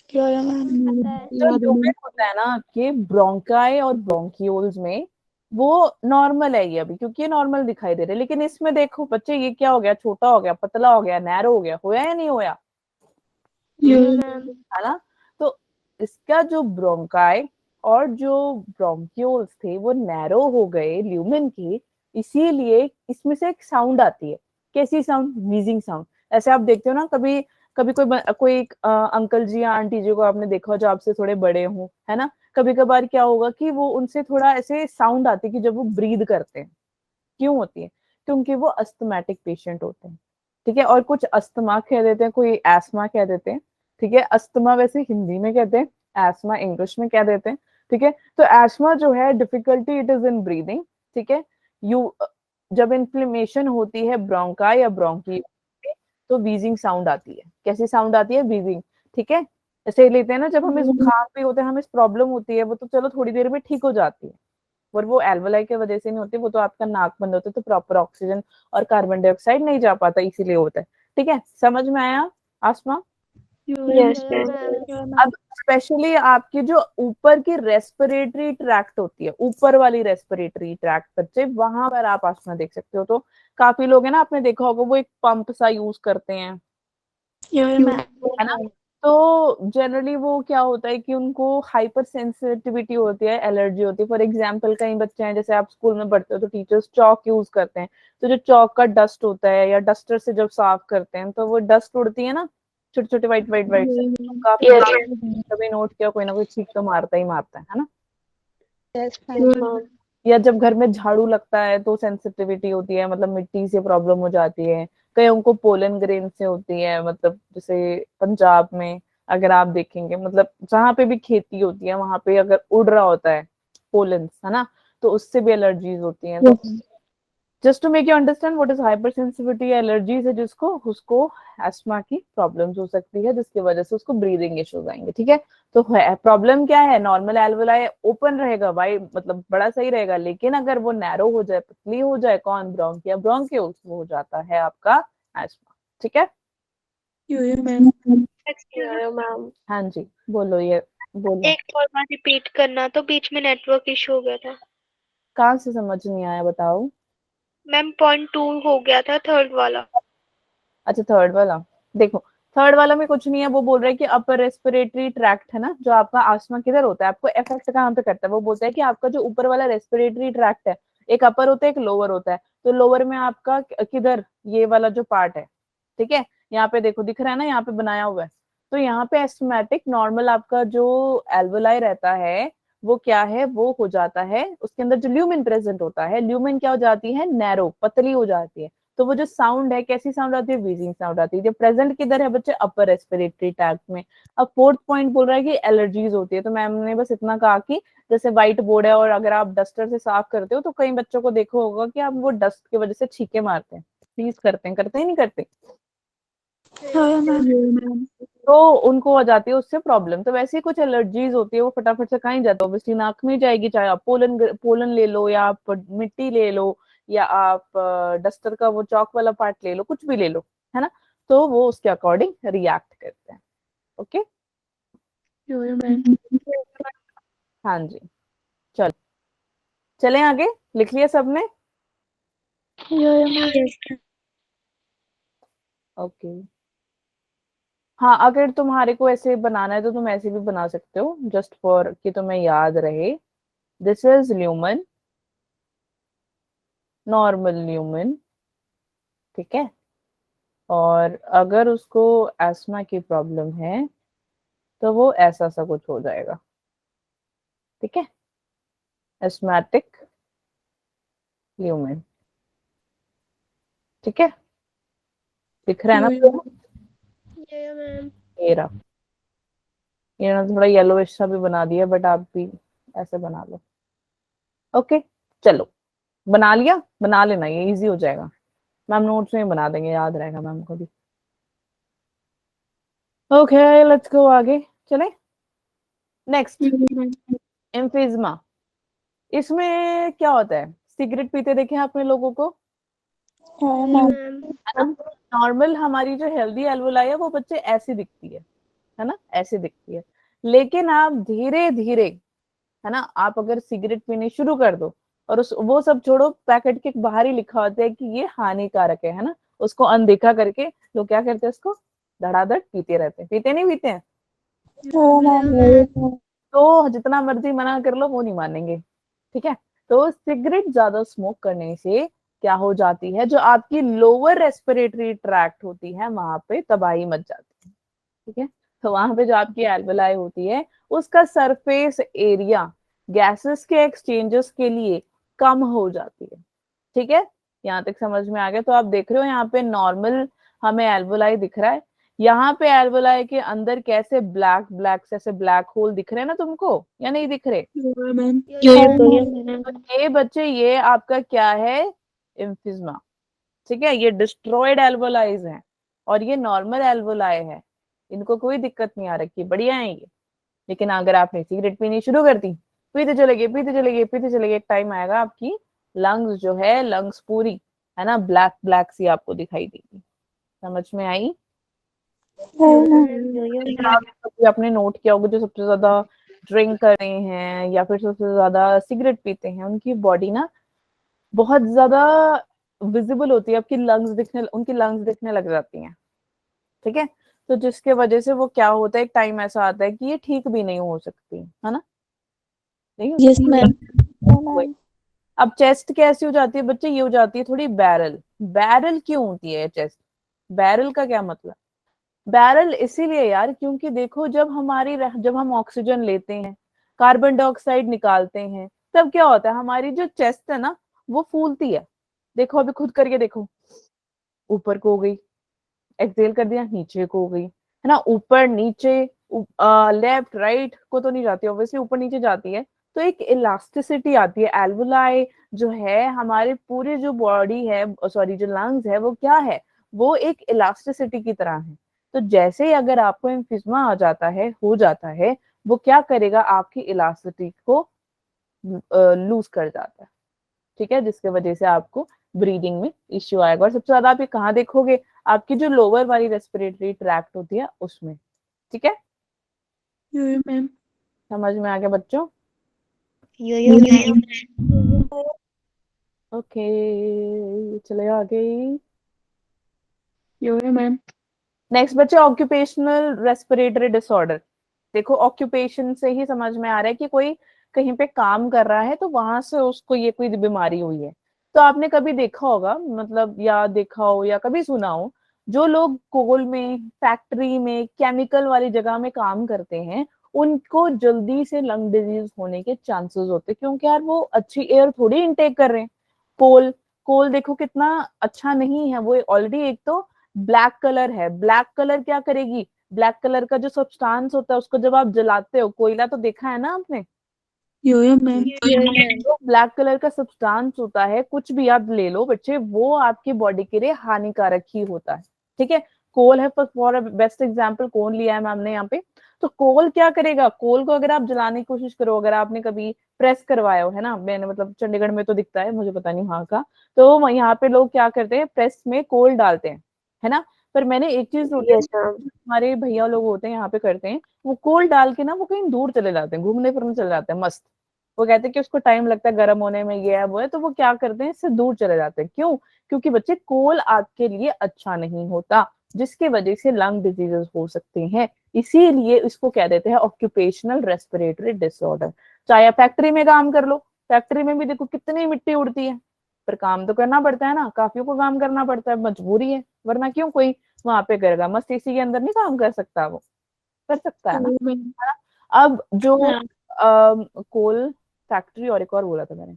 पता है। जो ल्यूमेन होता है ना, कि ब्रोंकाई और ब्रोंकियोल्स में वो नॉर्मल है ये अभी, क्योंकि ये नॉर्मल दिखाई दे रहे हैं। लेकिन इसमें देखो बच्चे, ये क्या हो गया, छोटा हो गया, पतला हो गया, नैरो हो गया, होया या नहीं होया, यो मैम। है ना। तो इसका जो ब्रोंकाई और जो ब्रोंक्यूल्स थे वो नैरो हो गए ल्यूमेन के, इसीलिए इसमें से एक साउंड आती है। कैसी साउंड, वीजिंग साउंड। ऐसे आप देखते हो ना, कभी कभी कोई अंकल जी या आंटी जी को आपने देखा हो जो आपसे थोड़े बड़े हों, है ना, कभी कभार क्या होगा कि वो उनसे थोड़ा ऐसे साउंड आती है कि जब वो ब्रीद करते हैं। क्यों होती है, क्योंकि वो अस्थमैटिक पेशेंट होते हैं, ठीक है। और कुछ अस्थमा कह देते हैं, कोई एस्मा कह देते हैं, ठीक है। अस्थमा वैसे हिंदी में कहते हैं, एस्मा इंग्लिश में कह देते हैं, ठीक है। तो एस्मा जो है, difficulty it is in breathing, ठीक है। जब इन्फ्लेमेशन होती है ब्रोंका या ब्रोंकी तो बीजिंग साउंड आती है। कैसी साउंड आती है? बीजिंग। ठीक है, ऐसे लेते हैं ना, जब हमें जुकाम भी होता है, हमें प्रॉब्लम होती है, वो तो चलो थोड़ी देर में ठीक हो जाती है, पर वो एल्वोलाई की वजह से नहीं होती, वो तो आपका नाक बंद होता है, तो प्रॉपर ऑक्सीजन और कार्बन डाइऑक्साइड नहीं जा पाता, इसीलिए होता है। ठीक है, समझ में आया आसमा? Yes Yeah, ma'am. ma'am. अब स्पेशली आपकी जो ऊपर की रेस्पिरेटरी ट्रैक्ट होती है, ऊपर वाली रेस्पिरेटरी ट्रैक्ट बच्चे, वहां पर आप आसमा देख सकते हो। तो काफी लोग है ना, आपने देखा होगा वो एक पंप सा यूज करते हैं, Yeah, ma'am. है ना। तो जनरली वो क्या होता है कि उनको हाइपर सेंसिटिविटी होती है, एलर्जी होती है। फॉर एग्जांपल कई बच्चे हैं, जैसे आप स्कूल में पढ़ते हो तो टीचर्स चौक यूज करते हैं, तो जो चौक का डस्ट होता है या डस्टर से जब साफ करते हैं तो वो डस्ट उड़ती है ना, छोटे छोटे व्हाइट व्हाइट व्हाइट से, तो काफी Yes, कभी नोट किया, कोई ना कोई छींक तो मारता ही मारता है ना। Yes, ma'am. ma'am. या जब घर में झाड़ू लगता है तो सेंसिटिविटी होती है, मतलब मिट्टी से प्रॉब्लम हो जाती है। कईयों को पोलन ग्रेन से होती है, मतलब जैसे पंजाब में अगर आप देखेंगे, मतलब जहाँ पे भी खेती होती है वहां पे अगर उड़ रहा होता है पोलन, है ना, तो उससे भी एलर्जीज होती हैं। तो just to make you understand what is hypersensitivity, allergies है जिसको, उसको अस्थमा की प्रॉब्लम्स हो सकती है, जिसकी वजह से उसको ब्रीदिंग इश्यूज आएंगे। ठीक है, तो प्रॉब्लम क्या है? नॉर्मल एल्वोलाई ओपन रहेगा, भाई मतलब बड़ा सही रहेगा, लेकिन अगर वो नैरो हो जाए, पतली हो जाए, कौन? ब्रोंकिया ब्रोंकियोल्स, वो हो जाता है आपका अस्थमा। ठीक है, Yeah, ma'am. Yeah, ma'am. हाँ जी, बोलो, ये बोलो। एक और बार रिपीट करना, तो बीच में नेटवर्क इशू हो गया था कहाँ से समझ नहीं आया, बताओ। मैम। पॉइंट 2 हो गया था, थर्ड वाला। अच्छा, थर्ड वाला देखो। थर्ड वाला में कुछ नहीं है, वो बोल रहा है कि अपर रेस्पिरेटरी ट्रैक्ट है ना, जो आपका आसमा किधर होता है, आपको इफेक्ट कहाँ पे करता है, वो बोलता है कि आपका जो ऊपर वाला रेस्पिरेटरी ट्रैक्ट है, एक अपर होता है, एक लोअर होता है। तो लोअर में आपका किधर, ये वाला जो पार्ट है, ठीक है, यहाँ पे देखो दिख रहा है ना, यहाँ पे बनाया हुआ है। तो यहाँ पे एस्टमेटिक नॉर्मल आपका जो एल्वोलाई रहता है वो क्या है, वो हो जाता है, उसके अंदर जो ल्यूमेन प्रेजेंट होता है, ल्यूमेन क्या हो जाती है? नैरो, पतली हो जाती है। तो वो जो साउंड है, कैसी साउंड आती है? व्हीजिंग साउंड आती है। जो प्रेजेंट किधर है बच्चे? अपर रेस्पिरेटरी ट्रैक्ट में। अब फोर्थ पॉइंट बोल रहा है कि एलर्जीज होती है, तो मैम ने बस इतना कहा कि जैसे व्हाइट बोर्ड है और अगर आप डस्टर से साफ करते हो तो कई बच्चों को देखो होगा कि आप वो डस्ट की वजह से छींके मारते हैं, प्लीज करते हैं नहीं करते, Yeah, ma'am. Yeah, ma'am. तो उनको हो जाती है उससे प्रॉब्लम। तो वैसे ही कुछ एलर्जीज होती है, वो फटाफट से कहीं जाता है, ऑब्वियसली नाक में जाएगी, चाहे आप पोलन ले लो या आप मिट्टी ले लो या आप डस्टर का वो चौक वाला पार्ट ले लो, कुछ भी ले लो, है ना, तो वो उसके अकॉर्डिंग रिएक्ट करते हैं। Okay, Yeah, ma'am. हाँ जी, चलो चलें आगे। लिख लिया सबने? Yeah, ma'am. Yes. ओके, हाँ, अगर तुम्हारे को ऐसे बनाना है तो तुम ऐसे भी बना सकते हो, जस्ट फॉर कि तुम्हें याद रहे। This is lumen, normal lumen, ठीक है, और अगर उसको एस्मा की प्रॉब्लम है तो वो ऐसा सा कुछ हो जाएगा। ठीक है, एस्मेटिक ल्यूमन, ठीक है, दिख रहा है ना? Yeah, Yeah, ma'am. ये रहा, ये ना थोड़ा येलोइश सा भी बना दिया, बट आप भी ऐसे बना लो। ओके, चलो बना लिया, बना लेना, ये इजी हो जाएगा, मैम नोट्स में बना देंगे, याद रहेगा मैम को भी। ओके, लेट्स गो आगे, चले नेक्स्ट। ma'am. एम्फिज्मा, इसमें क्या होता है? सिगरेट पीते देखे हैं आपने लोगों को, Yeah, Yeah, ma'am. ma'am. है ना। नॉर्मल हमारी जो हेल्दी एल्वोलाई है वो बच्चे ऐसी दिखती है ना, ऐसी दिखती है। लेकिन आप धीरे धीरे, है ना, आप अगर सिगरेट पीने शुरू कर दो, और उस वो सब छोड़ो, पैकेट के बाहर ही लिखा होता है कि ये हानिकारक है ना, उसको अनदेखा करके लोग क्या करते हैं, उसको धड़ाधड़ पीते रहते हैं। पीते नहीं पीते हैं? Yeah, ma'am. तो जितना मर्जी मना कर लो वो नहीं मानेंगे। ठीक है, तो सिगरेट ज्यादा स्मोक करने से क्या हो जाती है, जो आपकी लोअर रेस्पिरेटरी ट्रैक्ट होती है वहां पे तबाही मच जाती है। ठीक है, तो वहां पे जो आपकी एल्वेलाई होती है उसका सरफेस एरिया गैसेस के एक्सचेंजेस के लिए कम हो जाती है। ठीक है, यहाँ तक समझ में आ गया? तो आप देख रहे हो यहाँ पे नॉर्मल हमें एल्वेलाई दिख रहा है, यहाँ पे एल्वोलाई के अंदर कैसे ब्लैक ब्लैक ऐसे ब्लैक होल दिख रहे हैं ना तुमको, या नहीं दिख रहे? यो मैम। Yes ma'am. तो ये बच्चे ये आपका क्या है, एम्फिज्मा, ठीक है। ये डिस्ट्रॉयड एल्वोलाइज हैं और ये नॉर्मल एल्वोलाई है, इनको कोई दिक्कत नहीं आ रखी, बढ़िया है ये। लेकिन अगर आपने सिगरेट पीनी शुरू कर दी, पीते चले गए पीते चले गए पीते चले गए, एक टाइम आएगा आपकी लंग्स जो है, लंग्स पूरी है ना ब्लैक ब्लैक सी आपको दिखाई देगी। समझ में आई? कभी आपने नोट किया होगा जो सबसे ज्यादा ड्रिंक कर रहे हैं या फिर सबसे ज्यादा सिगरेट पीते हैं, उनकी बॉडी ना बहुत ज्यादा विजिबल होती है, आपकी लंग्स दिखने, उनकी लंग्स दिखने लग जाती हैं, ठीक है। तो जिसके वजह से वो क्या होता है, एक टाइम ऐसा आता है कि ये ठीक भी नहीं हो सकती, है ना, नहीं हो यस सकती। मैम। अब चेस्ट कैसी हो जाती है बच्चे, ये हो जाती है थोड़ी बैरल। बैरल क्यों होती है चेस्ट? बैरल का क्या मतलब? बैरल इसीलिए यार क्योंकि देखो जब हम ऑक्सीजन लेते हैं, कार्बन डाइऑक्साइड निकालते हैं, तब क्या होता है, हमारी जो चेस्ट है ना वो फूलती है। देखो अभी खुद करके देखो, ऊपर को हो गई, एक्सेल कर दिया, नीचे को हो गई, है ना, ऊपर नीचे, लेफ्ट राइट को तो नहीं जाती ऑब्वियसली, ऊपर नीचे जाती है। तो एक इलास्टिसिटी आती है, एल्वुलाई जो है हमारे पूरे जो बॉडी है, सॉरी जो लंग्स है, वो क्या है, वो एक इलास्टिसिटी की तरह है। तो जैसे ही अगर आपको एम्फिज्मा आ जाता है, हो जाता है, वो क्या करेगा, आपकी इलास्टिसिटी को लूज कर जाता है, ठीक है, जिसके वजह से आपको ब्रीदिंग में इश्यू आएगा। और सबसे ज्यादा आप ये कहाँ देखोगे, आपकी जो लोअर वाली रेस्पिरेटरी ट्रैक्ट होती है उसमें, ठीक है। Yo ma'am. समझ में आ गया बच्चों? यो मैम। ओके, चले आगे। यो मैम। नेक्स्ट बच्चे, ऑक्यूपेशनल रेस्पिरेटरी डिसऑर्डर। देखो ऑक्यूपेशन से ही समझ में आ रहा है कि कोई कहीं पे काम कर रहा है तो वहां से उसको ये कोई बीमारी हुई है। तो आपने कभी देखा होगा, मतलब या देखा हो या कभी सुना हो, जो लोग कोल में, फैक्ट्री में, केमिकल वाली जगह में काम करते हैं, उनको जल्दी से लंग डिजीज होने के चांसेस होते हैं, क्योंकि यार वो अच्छी एयर थोड़ी इनटेक कर रहे हैं। कोल कोल देखो कितना अच्छा नहीं है, वो ऑलरेडी एक तो ब्लैक कलर है, ब्लैक कलर क्या करेगी, ब्लैक कलर का जो सब्सटेंस होता है उसको जब आप जलाते हो, कोयला तो देखा है ना आपने, यो मैम। जो ब्लैक कलर का सब्सटेंस होता है, कुछ भी आप ले लो बच्चे, वो आपकी बॉडी के लिए हानिकारक ही होता है, ठीक है। कोल है फॉर बेस्ट एग्जांपल, कोल लिया है मैम ने यहाँ पे। तो कोल क्या करेगा, कोल को अगर आप जलाने की कोशिश करो, अगर आपने कभी प्रेस करवाया हो, है ना, मैंने मतलब चंडीगढ़ में तो दिखता है, मुझे पता नहीं वहां का, तो यहाँ पे लोग क्या करते हैं, प्रेस में कोल डालते हैं, है ना। पर मैंने एक चीज नोटिस, यस मैम। हमारे भैया लोग होते हैं यहाँ पे करते हैं, वो कोल डाल के ना वो कहीं दूर चले जाते हैं, घूमने फिरने चले जाते हैं मस्त। वो कहते हैं कि उसको टाइम लगता है गर्म होने में, ये है वो है, तो वो क्या करते हैं, इससे दूर चले जाते हैं। क्यों? क्योंकि बच्चे कोल आपके लिए अच्छा नहीं होता, जिसके वजह से लंग डिजीजेस हो सकते हैं। इसीलिए इसको कह देते हैं ऑक्यूपेशनल रेस्पिरेटरी डिसऑर्डर। चाहे आप फैक्ट्री में काम कर लो, फैक्ट्री में भी देखो कितनी मिट्टी उड़ती है, पर काम तो करना पड़ता है ना, काफियों को काम करना पड़ता है, मजबूरी है, वरना क्यों कोई वहां पे करेगा, मस्त एसी के अंदर नहीं काम कर सकता, वो कर सकता है ना। यो मैम। अब जो हाँ। कोल फैक्ट्री, और एक और बोला था मैंने,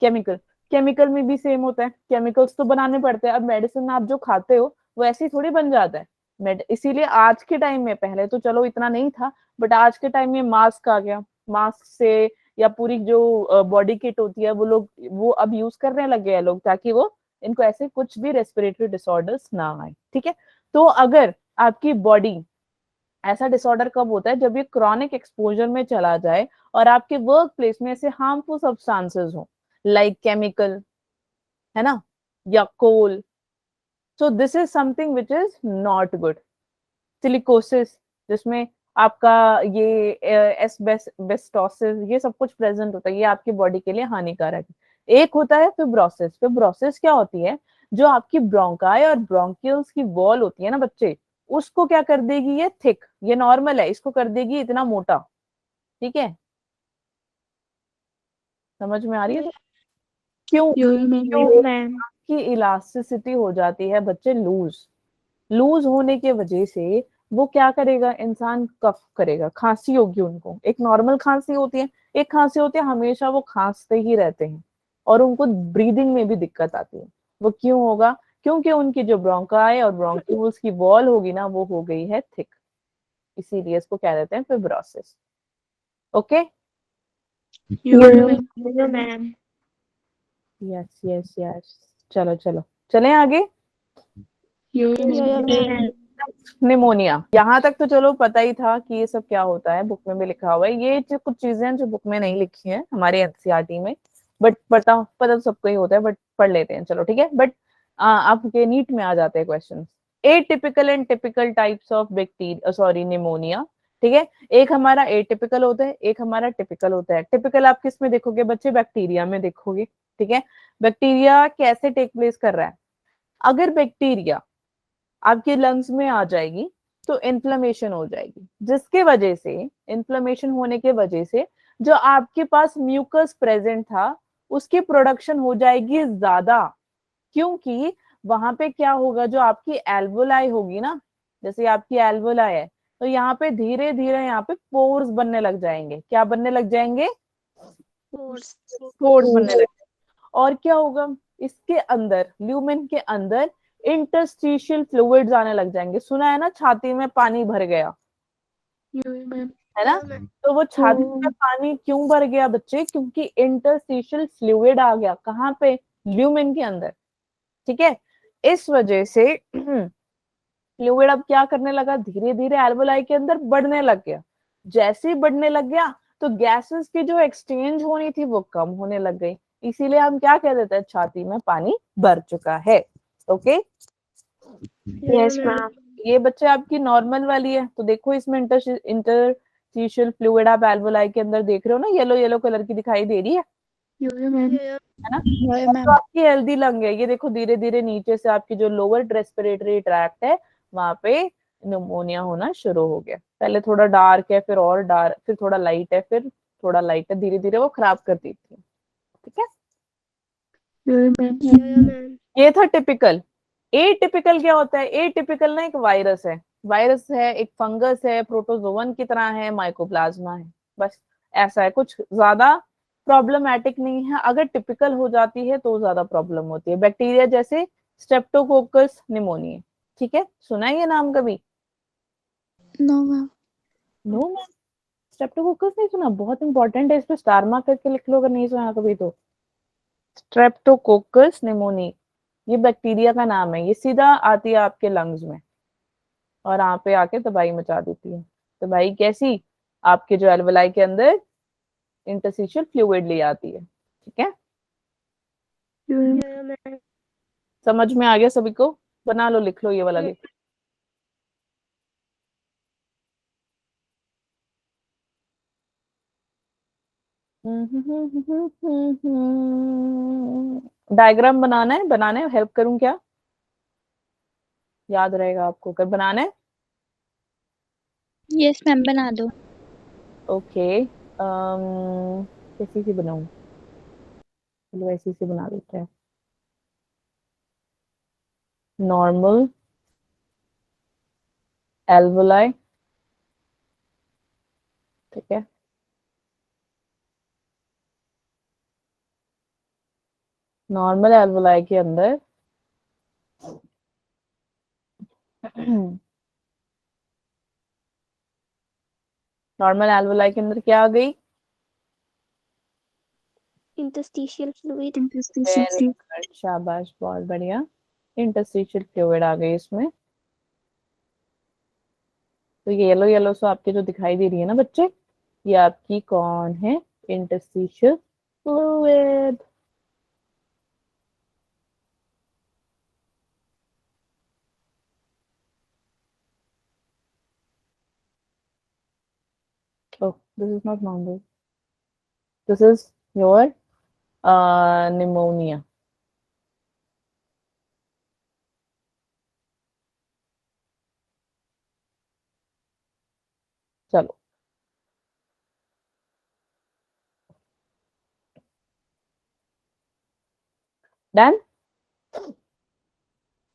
केमिकल, केमिकल में भी सेम होता है, केमिकल्स तो बनाने पड़ते हैं। अब मेडिसिन आप जो खाते हो वो ऐसे ही थोड़ी बन जाता है, इसीलिए आज के टाइम में, पहले तो चलो इतना नहीं था, बट आज के टाइम में मास्क आ गया, मास्क से या पूरी जो बॉडी किट होती है वो लोग वो अब यूज करने लगे हैं लोग, ताकि वो इनको ऐसे कुछ भी रेस्पिरेटरी डिसऑर्डर्स ना आए, ठीक है। तो अगर आपकी बॉडी, ऐसा डिसऑर्डर कब होता है, जब ये क्रॉनिक एक्सपोजर में चला जाए और आपके वर्क प्लेस में ऐसे हार्मफुल सब्सटेंसेस हो, लाइक केमिकल, है ना, या coal. So this is something which is not good. Silicosis, जिसमें आपका ये एस्बेस्टोसिस, ये सब कुछ प्रेजेंट होता है, ये आपकी बॉडी के लिए हानिकारक है। एक होता है फिब्रोसिस। फिब्रोसिस क्या होती है, जो आपकी ब्रोंकाई और ब्रोंकियल्स की वॉल होती है ना बच्चे, उसको क्या कर देगी, ये थिक, ये नॉर्मल है, इसको कर देगी इतना मोटा, ठीक है। समझ में आ रही है तो? क्यों? यो मैम। Yes ma'am. की इलास्टिसिटी हो जाती है बच्चे लूज, लूज होने की वजह से वो क्या करेगा, इंसान कफ करेगा, खांसी होगी उनको, एक नॉर्मल खांसी होती है, एक खांसी होती है हमेशा वो खांसते ही रहते हैं और उनको ब्रीदिंग में भी दिक्कत आती है। वो क्यों होगा, क्योंकि उनकी जो ब्रोंकाई और ब्रोंक्यूल्स की वॉल होगी ना वो हो गई है थिक, इसीलिए इसको क्या देते हैं फिब्रोसिस। ओके, यो मैम। यस यस यस, चलो चलो चलें आगे। यो मैम। निमोनिया, यहाँ तक तो चलो पता ही था कि ये सब क्या होता है, बुक में भी लिखा हुआ है। ये जो कुछ चीजें हैं जो बुक में नहीं लिखी हैं हमारे एनसीईआरटी में, बट पता पता तो सबको ही होता है, बट पढ़ लेते हैं चलो, ठीक है। बट आपके नीट में आ जाते हैं question. Atypical and typical types of bacteria, sorry pneumonia, ठीक है। एक हमारा एटिपिकल होता है, एक हमारा टिपिकल होता है। टिपिकल आप किस में देखोगे बच्चे? बैक्टीरिया में देखोगे, ठीक है। बैक्टीरिया कैसे टेक प्लेस कर रहा है? अगर बैक्टीरिया आपके लंग्स में आ जाएगी तो इन्फ्लेमेशन हो जाएगी, जिसके वजह से, इन्फ्लेमेशन होने के वजह से जो आपके पास म्यूकस प्रेजेंट था उसकी प्रोडक्शन हो जाएगी ज्यादा। क्योंकि वहां पे क्या होगा, जो आपकी एल्वोलाई होगी ना, जैसे आपकी एल्वोलाई है तो यहाँ पे धीरे धीरे यहाँ पे पोर्स बनने लग जाएंगे। क्या बनने लग जाएंगे? पोर्स बनने लग जाएंगे। और क्या होगा इसके अंदर, ल्यूमेन के अंदर इंटरस्टिशियल फ्लूइड्स आने लग जाएंगे। सुना है ना, छाती में पानी भर गया, है ना। तो वो छाती में पानी क्यों भर गया बच्चे? क्योंकि इंटरस्टिशियल फ्लूइड आ गया। कहाँ पे? ल्यूमेन के अंदर, ठीक है। इस वजह से फ्लूइड अब क्या करने लगा, धीरे धीरे एल्वोलाई के अंदर बढ़ने लग गया। जैसे ही बढ़ने लग गया तो गैसेस की जो एक्सचेंज होनी थी वो कम होने लग गई। इसीलिए हम क्या कह देते हैं, छाती में पानी भर चुका है। Okay, yes ma'am. ये बच्चे आपकी नॉर्मल वाली है। तो देखो इसमें इंटरस्टिशियल फ्लूइड आप एल्वोलाई के अंदर देख रहे हो ना, येलो येलो कलर की दिखाई दे रही है ना। यो और मैम। तो आपकी हेल्दी लंग है, ये देखो धीरे धीरे नीचे से आपकी जो लोअर रेस्पिरेटरी ट्रैक्ट है वहां पे निमोनिया होना शुरू हो गया। पहले थोड़ा डार्क है, फिर और डार्क, फिर थोड़ा लाइट है, फिर थोड़ा लाइट है, धीरे धीरे वो खराब कर देती है, ठीक है। ये था टिपिकल। एटिपिकल क्या होता है? एटिपिकल ना एक वायरस है, वायरस है, एक फंगस है, प्रोटोजोवन की तरह है, माइकोप्लाज्मा है, बस ऐसा है, कुछ ज्यादा प्रॉब्लमैटिक नहीं है। अगर टिपिकल हो जाती है तो ज्यादा प्रॉब्लम होती है। बैक्टीरिया जैसे स्ट्रेप्टोकोकस निमोनिया, ठीक है, सुना है ये नाम कभी? No ma'am. No ma'am, streptococcus नहीं सुना? बहुत इंपॉर्टेंट है, इस पे स्टार मार्क करके लिख लो अगर नहीं सुना कभी तो। स्ट्रेप्टोकोकस निमोनिया ये बैक्टीरिया का नाम है। ये सीधा आती है आपके लंग्स में और यहाँ पे आके तबाही मचा देती है। तबाही कैसी? आपके जो एल्वोलाई के अंदर इंटरस्टिशियल फ्लूइड ले आती है, ठीक है। समझ में आ गया सभी को? बना लो, लिख लो, ये वाला लिख। डायग्राम बनाना है, बनाने हेल्प करूं क्या? याद रहेगा आपको अगर बनाना है? यस मैम, बना दो। ओके, कैसी सी बनाऊं? चलो ऐसी सी बना देते हैं। नॉर्मल एल्वोलाई, ठीक है। नॉर्मल एल्वोलाई के अंदर नॉर्मल एल्वोलाई के अंदर क्या आ गई? Interstitial fluid. वेरी गुड, शाबाश, बहुत बढ़िया। इंटरस्टिशियल फ्लूइड आ गई इसमें। तो ये येलो येलो सो आपके जो दिखाई दे रही है ना बच्चे, ये आपकी कौन है? Interstitial fluid. Oh, this is not normal. This is your pneumonia. चलो, डन।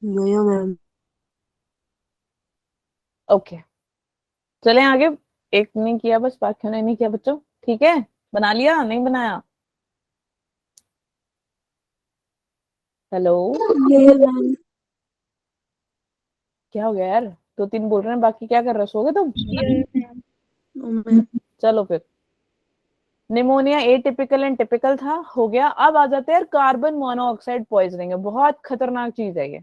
मैम। ओके, चलें आगे। एक ने किया बस, बाकियों ने नहीं किया बच्चों, ठीक है। बना लिया? नहीं बनाया? हेलो, क्या हो गया यार, 2-3 बोल रहे हैं, बाकी क्या कर रहे हो, सो गए तुम? ओ मैम। चलो फिर, निमोनिया एटिपिकल एंड टिपिकल था, हो गया। अब आ जाते हैं यार कार्बन मोनोऑक्साइड पॉइजनिंग है, बहुत खतरनाक चीज है ये,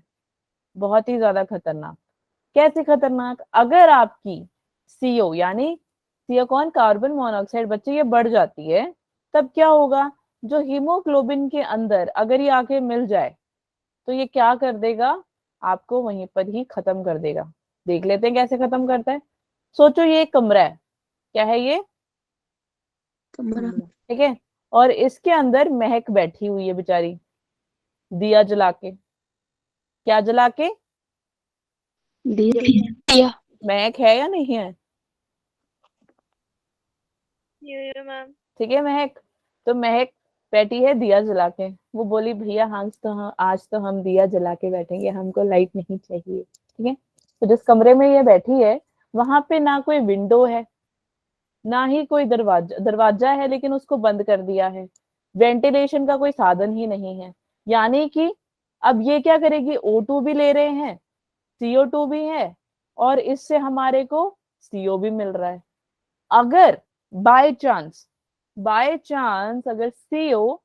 बहुत ही ज्यादा खतरनाक। कैसे खतरनाक? अगर आपकी सीओ यानी सीओ कौन, कार्बन मोनोऑक्साइड बच्चे, ये बढ़ जाती है, तब क्या होगा, जो हीमोग्लोबिन के अंदर अगर ये आके मिल जाए तो ये क्या कर देगा, आपको वहीं पर ही खत्म कर देगा। देख लेते हैं कैसे खत्म करता है। सोचो ये एक कमरा है, क्या है ये, कमरा। ठीक है, और इसके अंदर महक बैठी हुई है बेचारी, दिया जला के, क्या जला के, दिया। महक है या नहीं है, मैम। ठीक है महक, तो महक बैठी है दिया जला के, वो बोली भैया आज तो हम दिया जला के बैठेंगे, हमको लाइट नहीं चाहिए, ठीक है। तो जिस कमरे में ये बैठी है वहां पे ना कोई विंडो है, ना ही कोई दरवाजा, दरवाजा है लेकिन उसको बंद कर दिया है, वेंटिलेशन का कोई साधन ही नहीं है। यानी कि अब ये क्या करेगी, O2 भी ले रहे हैं, CO2 भी है, और इससे हमारे को CO भी मिल रहा है। अगर बाय चांस अगर CO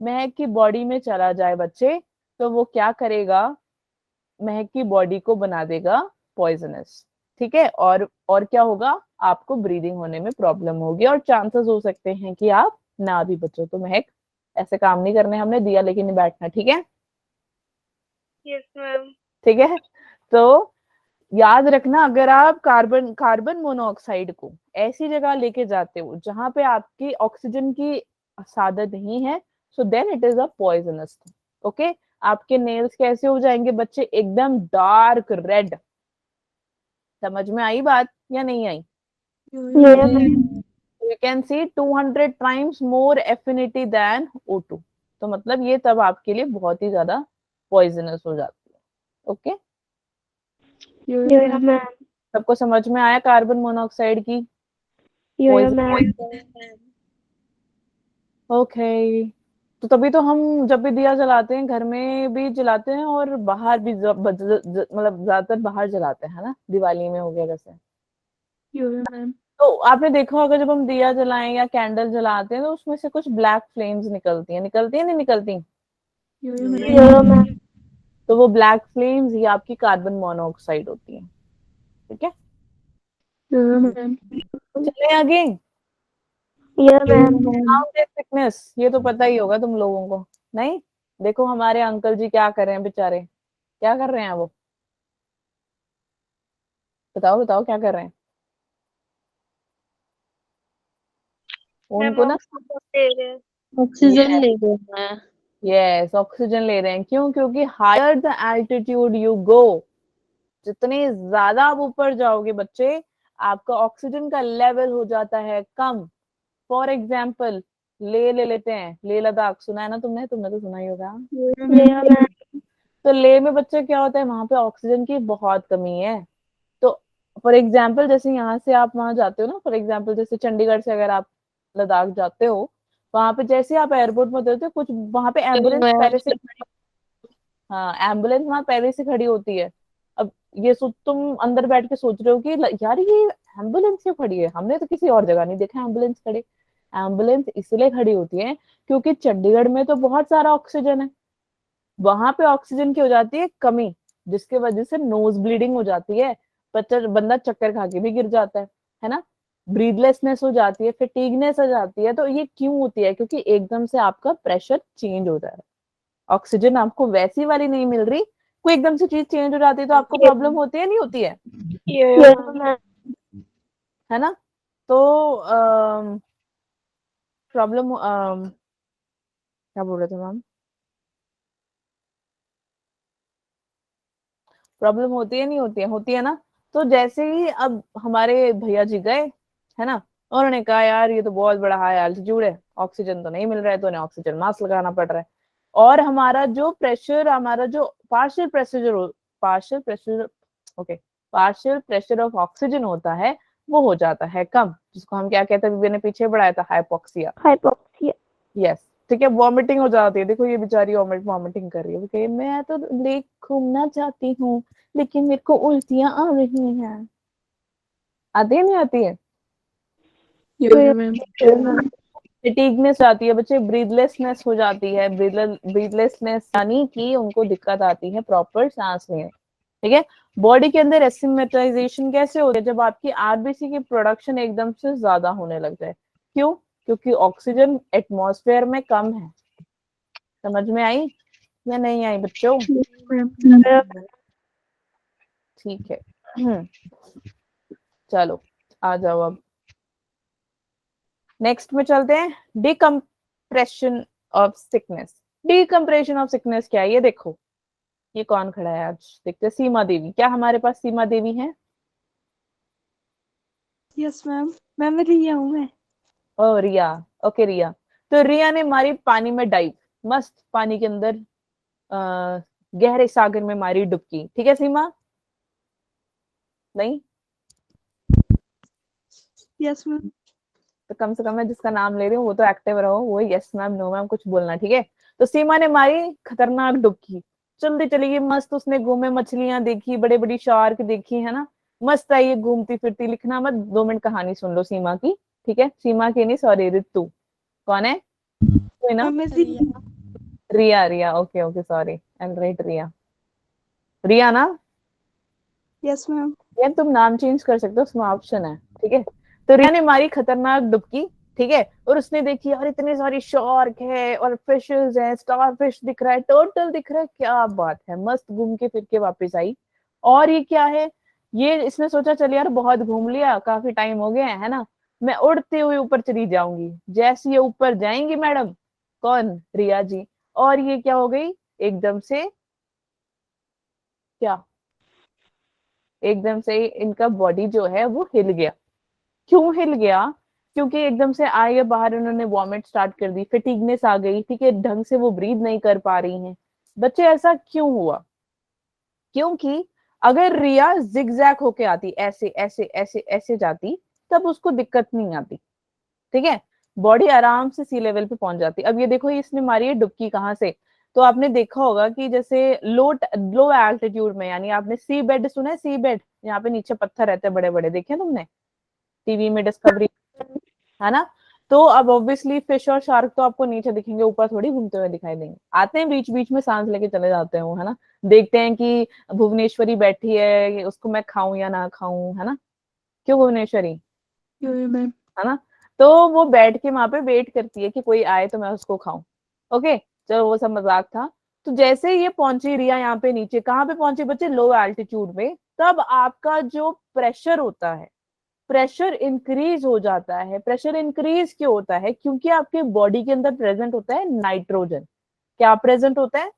महक की बॉडी में चला जाए बच्चे, तो वो क्या करेगा, महक की बॉडी को बना देगा पॉइजनस, ठीक है। और क्या होगा, आपको ब्रीदिंग होने में प्रॉब्लम होगी, और चांसेस हो सकते हैं कि आप ना भी बचो। तो महक, ऐसे काम नहीं करने, हमने दिया लेके नहीं बैठना, ठीक है, यस मैम। ठीक है। तो याद रखना, अगर आप कार्बन कार्बन मोनोऑक्साइड को ऐसी जगह लेके जाते हो जहां पे आपकी ऑक्सीजन की साधन नहीं है, so then it is a poisonous, okay. आपके नेल्स कैसे हो जाएंगे बच्चे, एकदम डार्क रेड। समझ में आई बात या नहीं आई? You can see 200 times more affinity than O2, तो मतलब ये तब आपके लिए बहुत ही ज्यादा पॉइजनस हो जाती है, ओके। मैम। सबको समझ में आया कार्बन मोनोऑक्साइड की मैम। ओके। तो तभी तो हम जब भी दिया जलाते हैं, घर में भी जलाते हैं और बाहर भी मतलब ज्यादातर बाहर जलाते हैं, है ना, दिवाली में हो गया जैसे। मैम। तो आपने देखा होगा जब हम दिया जलाएं या कैंडल जलाते हैं तो उसमें से कुछ ब्लैक फ्लेम्स निकलती है नहीं निकलती? मैम। तो वो ब्लैक फ्लेम्स ही आपकी कार्बन मोनोऑक्साइड होती है, ठीक है। मैम। चले आगे, मैम। सिकनेस, ये तो पता ही होगा तुम लोगों को, नहीं? देखो हमारे अंकल जी क्या कर रहे हैं बेचारे, क्या कर रहे हैं वो, बताओ बताओ क्या कर रहे हैं मैम उनको ना। ऑक्सीजन ले रहे हैं। यस, ऑक्सीजन ले रहे हैं, क्यों? क्योंकि higher the altitude you go, जितने ज्यादा आप ऊपर जाओगे बच्चे, आपका ऑक्सीजन का लेवल हो जाता है कम। फॉर एग्जाम्पल ले लेते हैं, लेह लद्दाख सुना है ना तुमने, तो सुना ही होगा। तो लेह में बच्चे क्या होता है, वहां पे ऑक्सीजन की बहुत कमी है। तो फॉर एग्जाम्पल जैसे यहाँ से आप वहां जाते हो ना, फॉर एग्जाम्पल जैसे चंडीगढ़ से अगर आप लद्दाख जाते हो, वहां पे जैसे आप एयरपोर्ट में उतरते हो, कुछ वहां पे एम्बुलेंस पहले से, हाँ एम्बुलेंस वहां पहले से खड़ी होती है। अब ये तुम अंदर बैठ के सोच रहे हो कि यार ये एम्बुलेंस क्यों खड़ी है, हमने तो किसी और जगह नहीं देखा एम्बुलेंस खड़ी। एम्बुलेंस इसलिए खड़ी होती है क्योंकि चंडीगढ़ में तो बहुत सारा ऑक्सीजन है, वहां पे ऑक्सीजन की हो जाती है कमी, जिसकी वजह से नोज ब्लीडिंग हो जाती है, बंदा चक्कर खा के भी गिर जाता है ना, ब्रीदलेसनेस हो जाती है, फिटीगनेस हो जाती है। तो ये क्यों होती है? क्योंकि एकदम से आपका प्रेशर चेंज हो जा रहा है, ऑक्सीजन आपको वैसी वाली नहीं मिल रही, कोई एकदम से चीज चेंज हो जाती है तो आपको प्रॉब्लम होती है नहीं होती है ना। तो प्रॉब्लम क्या बोल रहे थे मैम, प्रॉब्लम होती है नहीं होती है, होती है ना। तो जैसे ही अब हमारे भैया जी गए, है ना, उन्होंने कहा यार ये तो बहुत बड़ा हाई एल्टीट्यूड है, ऑक्सीजन तो नहीं मिल रहा है, तो उन्हें ऑक्सीजन मास्क लगाना पड़ रहा है। और हमारा जो प्रेशर, हमारा जो partial pressure okay partial pressure of oxygen होता है, वो हो जाता है कम, जिसको हम क्या कहते हैं, मैंने पीछे बढ़ाया था, हाइपोक्सिया। हाइपोक्सिया। यस, ठीक है, वॉमिटिंग हो जाती है। देखो ये बेचारी वॉमिटिंग कर रही है, वो कहे मैं तो लेक घूमना चाहती हूँ लेकिन मेरे को उल्टियां आ रही हैं। आती है नहीं आती है? यो यो मैम। फटीगनेस आती है बच्चे, ब्रीदलेसनेस हो जाती है। ब्रीदलेसनेस यानी कि उनको दिक्कत आती है प्रॉपर सांस लेने। ठीक है, बॉडी के अंदर एसिमेटाइजेशन कैसे होती है? जब आपकी आरबीसी की प्रोडक्शन एकदम से ज्यादा होने लग जाए। क्यों? क्योंकि ऑक्सीजन एटमॉस्फेयर में कम है। समझ में आई या नहीं आई बच्चों? ठीक है चलो आ जाओ अब नेक्स्ट में चलते हैं। Decompression of sickness. Decompression of sickness क्या है ये देखो। ये कौन खड़ा है आज? देखते हैं। सीमा देवी। क्या हमारे पास सीमा देवी है? Yes ma'am. मैम रिया हूँ मैं। ओ रिया। ओके रिया। तो रिया ने मारी पानी में डाइव। मस्त पानी के अंदर गहरे सागर में मारी डुबकी। ठीक है सीमा? नहीं? Yes ma'am. तो कम से कम मैं जिसका नाम ले रही हूँ वो तो एक्टिव रहो। वो यस मैम नो मैम कुछ बोलना। ठीक है, तो सीमा ने मारी खतरनाक डुबकी। जल्दी चली गई मस्त। उसने घूमे, मछलियां देखी, बड़े बड़ी शार्क देखी, है ना। मस्त आई ये घूमती फिरती। लिखना मत, 2 मिनट कहानी सुन लो सीमा की। ठीक है, सीमा की नहीं, सॉरी रितु। कौन है? कोई ना। Ma'am Riya. Riya. Riya okay okay sorry I am right. Riya. Riya ना? Yes ma'am. यार तुम नाम चेंज कर सकते हो, उसमें ऑप्शन है। ठीक है, तो रिया ने मारी खतरनाक डुबकी। ठीक है, और उसने देखी यार इतनी सारी शार्क है और फिशेस है, स्टार फिश दिख रहा है, टर्टल दिख रहा है, क्या बात है। मस्त घूम के फिर के वापस आई। और ये क्या है? ये इसने सोचा चल यार बहुत घूम लिया, काफी टाइम हो गया है ना, मैं उड़ते हुए ऊपर चली जाऊंगी। जैसे ये ऊपर जाएंगी मैडम, कौन? रिया जी। और ये क्या हो गई एकदम से? क्या? एकदम से इनका बॉडी जो है वो हिल गया। क्यों हिल गया? क्योंकि एकदम से आए बाहर, उन्होंने वॉमिट स्टार्ट कर दी, फिटिगनेस आ गई। ठीक है, ढंग से वो ब्रीद नहीं कर पा रही हैं। बच्चे ऐसा क्यों हुआ? क्योंकि अगर रिया जिगजैग होके आती, ऐसे ऐसे ऐसे ऐसे जाती, तब उसको दिक्कत नहीं आती। ठीक है, बॉडी आराम से सी लेवल पे पहुंच जाती। अब ये देखो इसने मारी है डुबकी कहाँ से? तो आपने देखा होगा कि जैसे लो लो एल्टीट्यूड में, यानी आपने सी बेड सुना है? सी बेड, यहाँ पे नीचे पत्थर रहते हैं बड़े बड़े, देखे हैं तुमने टीवी में डिस्कवरी, है ना। तो अब ऑब्वियसली फिश और शार्क तो आपको नीचे दिखेंगे, ऊपर थोड़ी घूमते हुए दिखाई देंगे। आते हैं बीच बीच में, सांस लेके चले जाते हैं वो, है ना। देखते हैं कि भुवनेश्वरी बैठी है, उसको मैं खाऊं या ना खाऊं, है ना। क्यों भुवनेश्वरी? यो यो मैम। है ना। तो वो बैठ के वहां पे वेट करती है कि कोई आए तो मैं उसको खाऊं। ओके, चलो वो सब मजाक था। तो जैसे ये पहुंची रिया यहाँ पे नीचे, कहाँ पे पहुंची बच्चे? लो एल्टीट्यूड में। तब आपका जो प्रेशर होता है, प्रेशर इंक्रीज हो जाता है। प्रेशर इंक्रीज क्यों होता है? क्योंकि आपके बॉडी के अंदर प्रेजेंट होता है नाइट्रोजन। क्या प्रेजेंट होता है?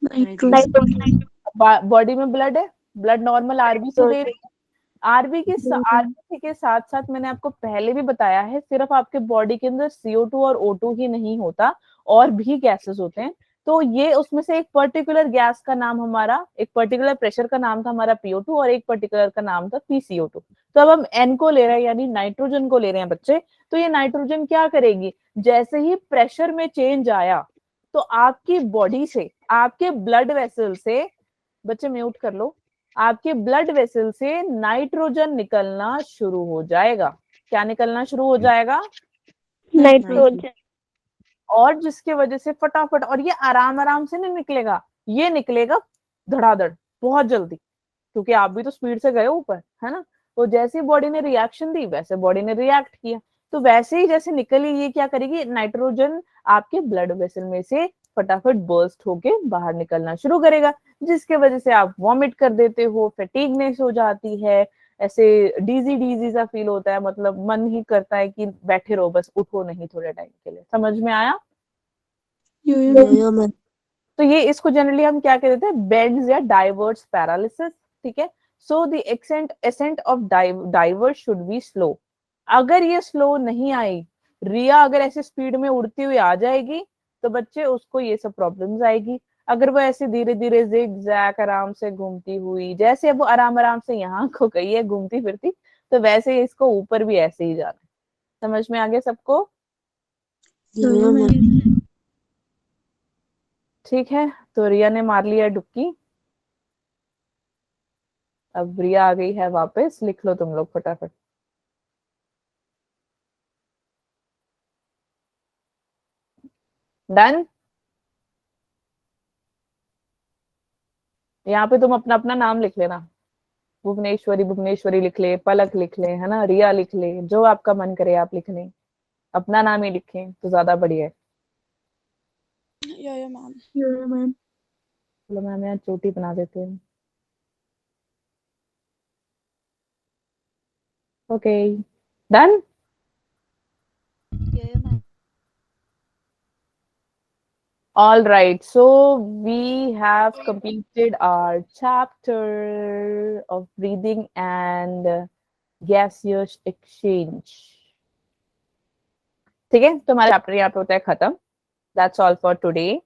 नाइट्रोजन। बॉडी में ब्लड है, ब्लड नॉर्मल आरबीसी दे रही है। आरबीसी के साथ साथ मैंने आपको पहले भी बताया है, सिर्फ आपके बॉडी के अंदर CO2 और O2 ही नहीं होता, और भी गैसेस होते हैं। तो ये उसमें से एक पर्टिकुलर गैस का नाम हमारा, एक पर्टिकुलर प्रेशर का नाम था हमारा PO2, और एक पर्टिकुलर का नाम था PCO2। तो अब हम N को ले रहे हैं, यानी नाइट्रोजन को ले रहे हैं बच्चे। तो ये नाइट्रोजन क्या करेगी? जैसे ही प्रेशर में चेंज आया, तो आपकी बॉडी से, आपके ब्लड वेसल से, बच्चे म्यूट कर लो, आपके ब्लड वेसल से नाइट्रोजन निकलना शुरू हो जाएगा। क्या निकलना शुरू हो जाएगा? नाइट्रोजन। और जिसकी वजह से फटाफट, और ये आराम आराम से नहीं निकलेगा, ये निकलेगा धड़ाधड़, बहुत जल्दी, क्योंकि आप भी तो स्पीड से गए ऊपर, है ना। तो जैसे बॉडी ने रिएक्शन दी, वैसे बॉडी ने रिएक्ट किया। तो वैसे ही जैसे निकली, ये क्या करेगी? नाइट्रोजन आपके ब्लड वेसल में से फटाफट बर्स्ट होके बाहर निकलना शुरू करेगा, जिसके वजह से आप वॉमिट कर देते हो, फैटिगनेस हो जाती है, ऐसे डीजी डीजी सा फील होता है, मतलब मन ही करता है कि बैठे रहो बस, उठो नहीं थोड़े टाइम के लिए। समझ में आया? यो यो मैम। तो ये इसको जनरली हम क्या कहते हैं? बेंड्स या डाइवर्स पैरालिसिस। ठीक है, so the ascent of diverse should be slow. अगर ये स्लो नहीं आई, रिया अगर ऐसे स्पीड में उड़ती हुई आ जाएगी, तो बच्चे उसको ये सब प्रॉब्लम्स आएगी। अगर वो ऐसे धीरे धीरे जिगजैग आराम से घूमती हुई, जैसे अब वो आराम आराम से यहाँ को गई है घूमती फिरती, तो वैसे ही इसको ऊपर भी ऐसे ही जाना है। समझ में आ गया सबको? यो यो मैम। ठीक है, तो रिया ने मार लिया डुबकी। अब रिया आ गई है वापस, लिख लो तुम लोग फटाफट। डन। यहाँ पे तुम अपना अपना नाम लिख लेना। भुवनेश्वरी भुवनेश्वरी लिख ले, पलक लिख ले, है ना, रिया लिख ले, जो आपका मन करे आप लिख लें। अपना नाम ही लिखें तो ज्यादा बढ़िया है। Yo ma'am. मैम। चलो मैम यहाँ चोटी बना देते हैं। Okay, done. All right, so we have completed our chapter of breathing and gaseous exchange. ठीक है, तो हमारा चैप्टर यहाँ पे होता है खत्म। That's all for today.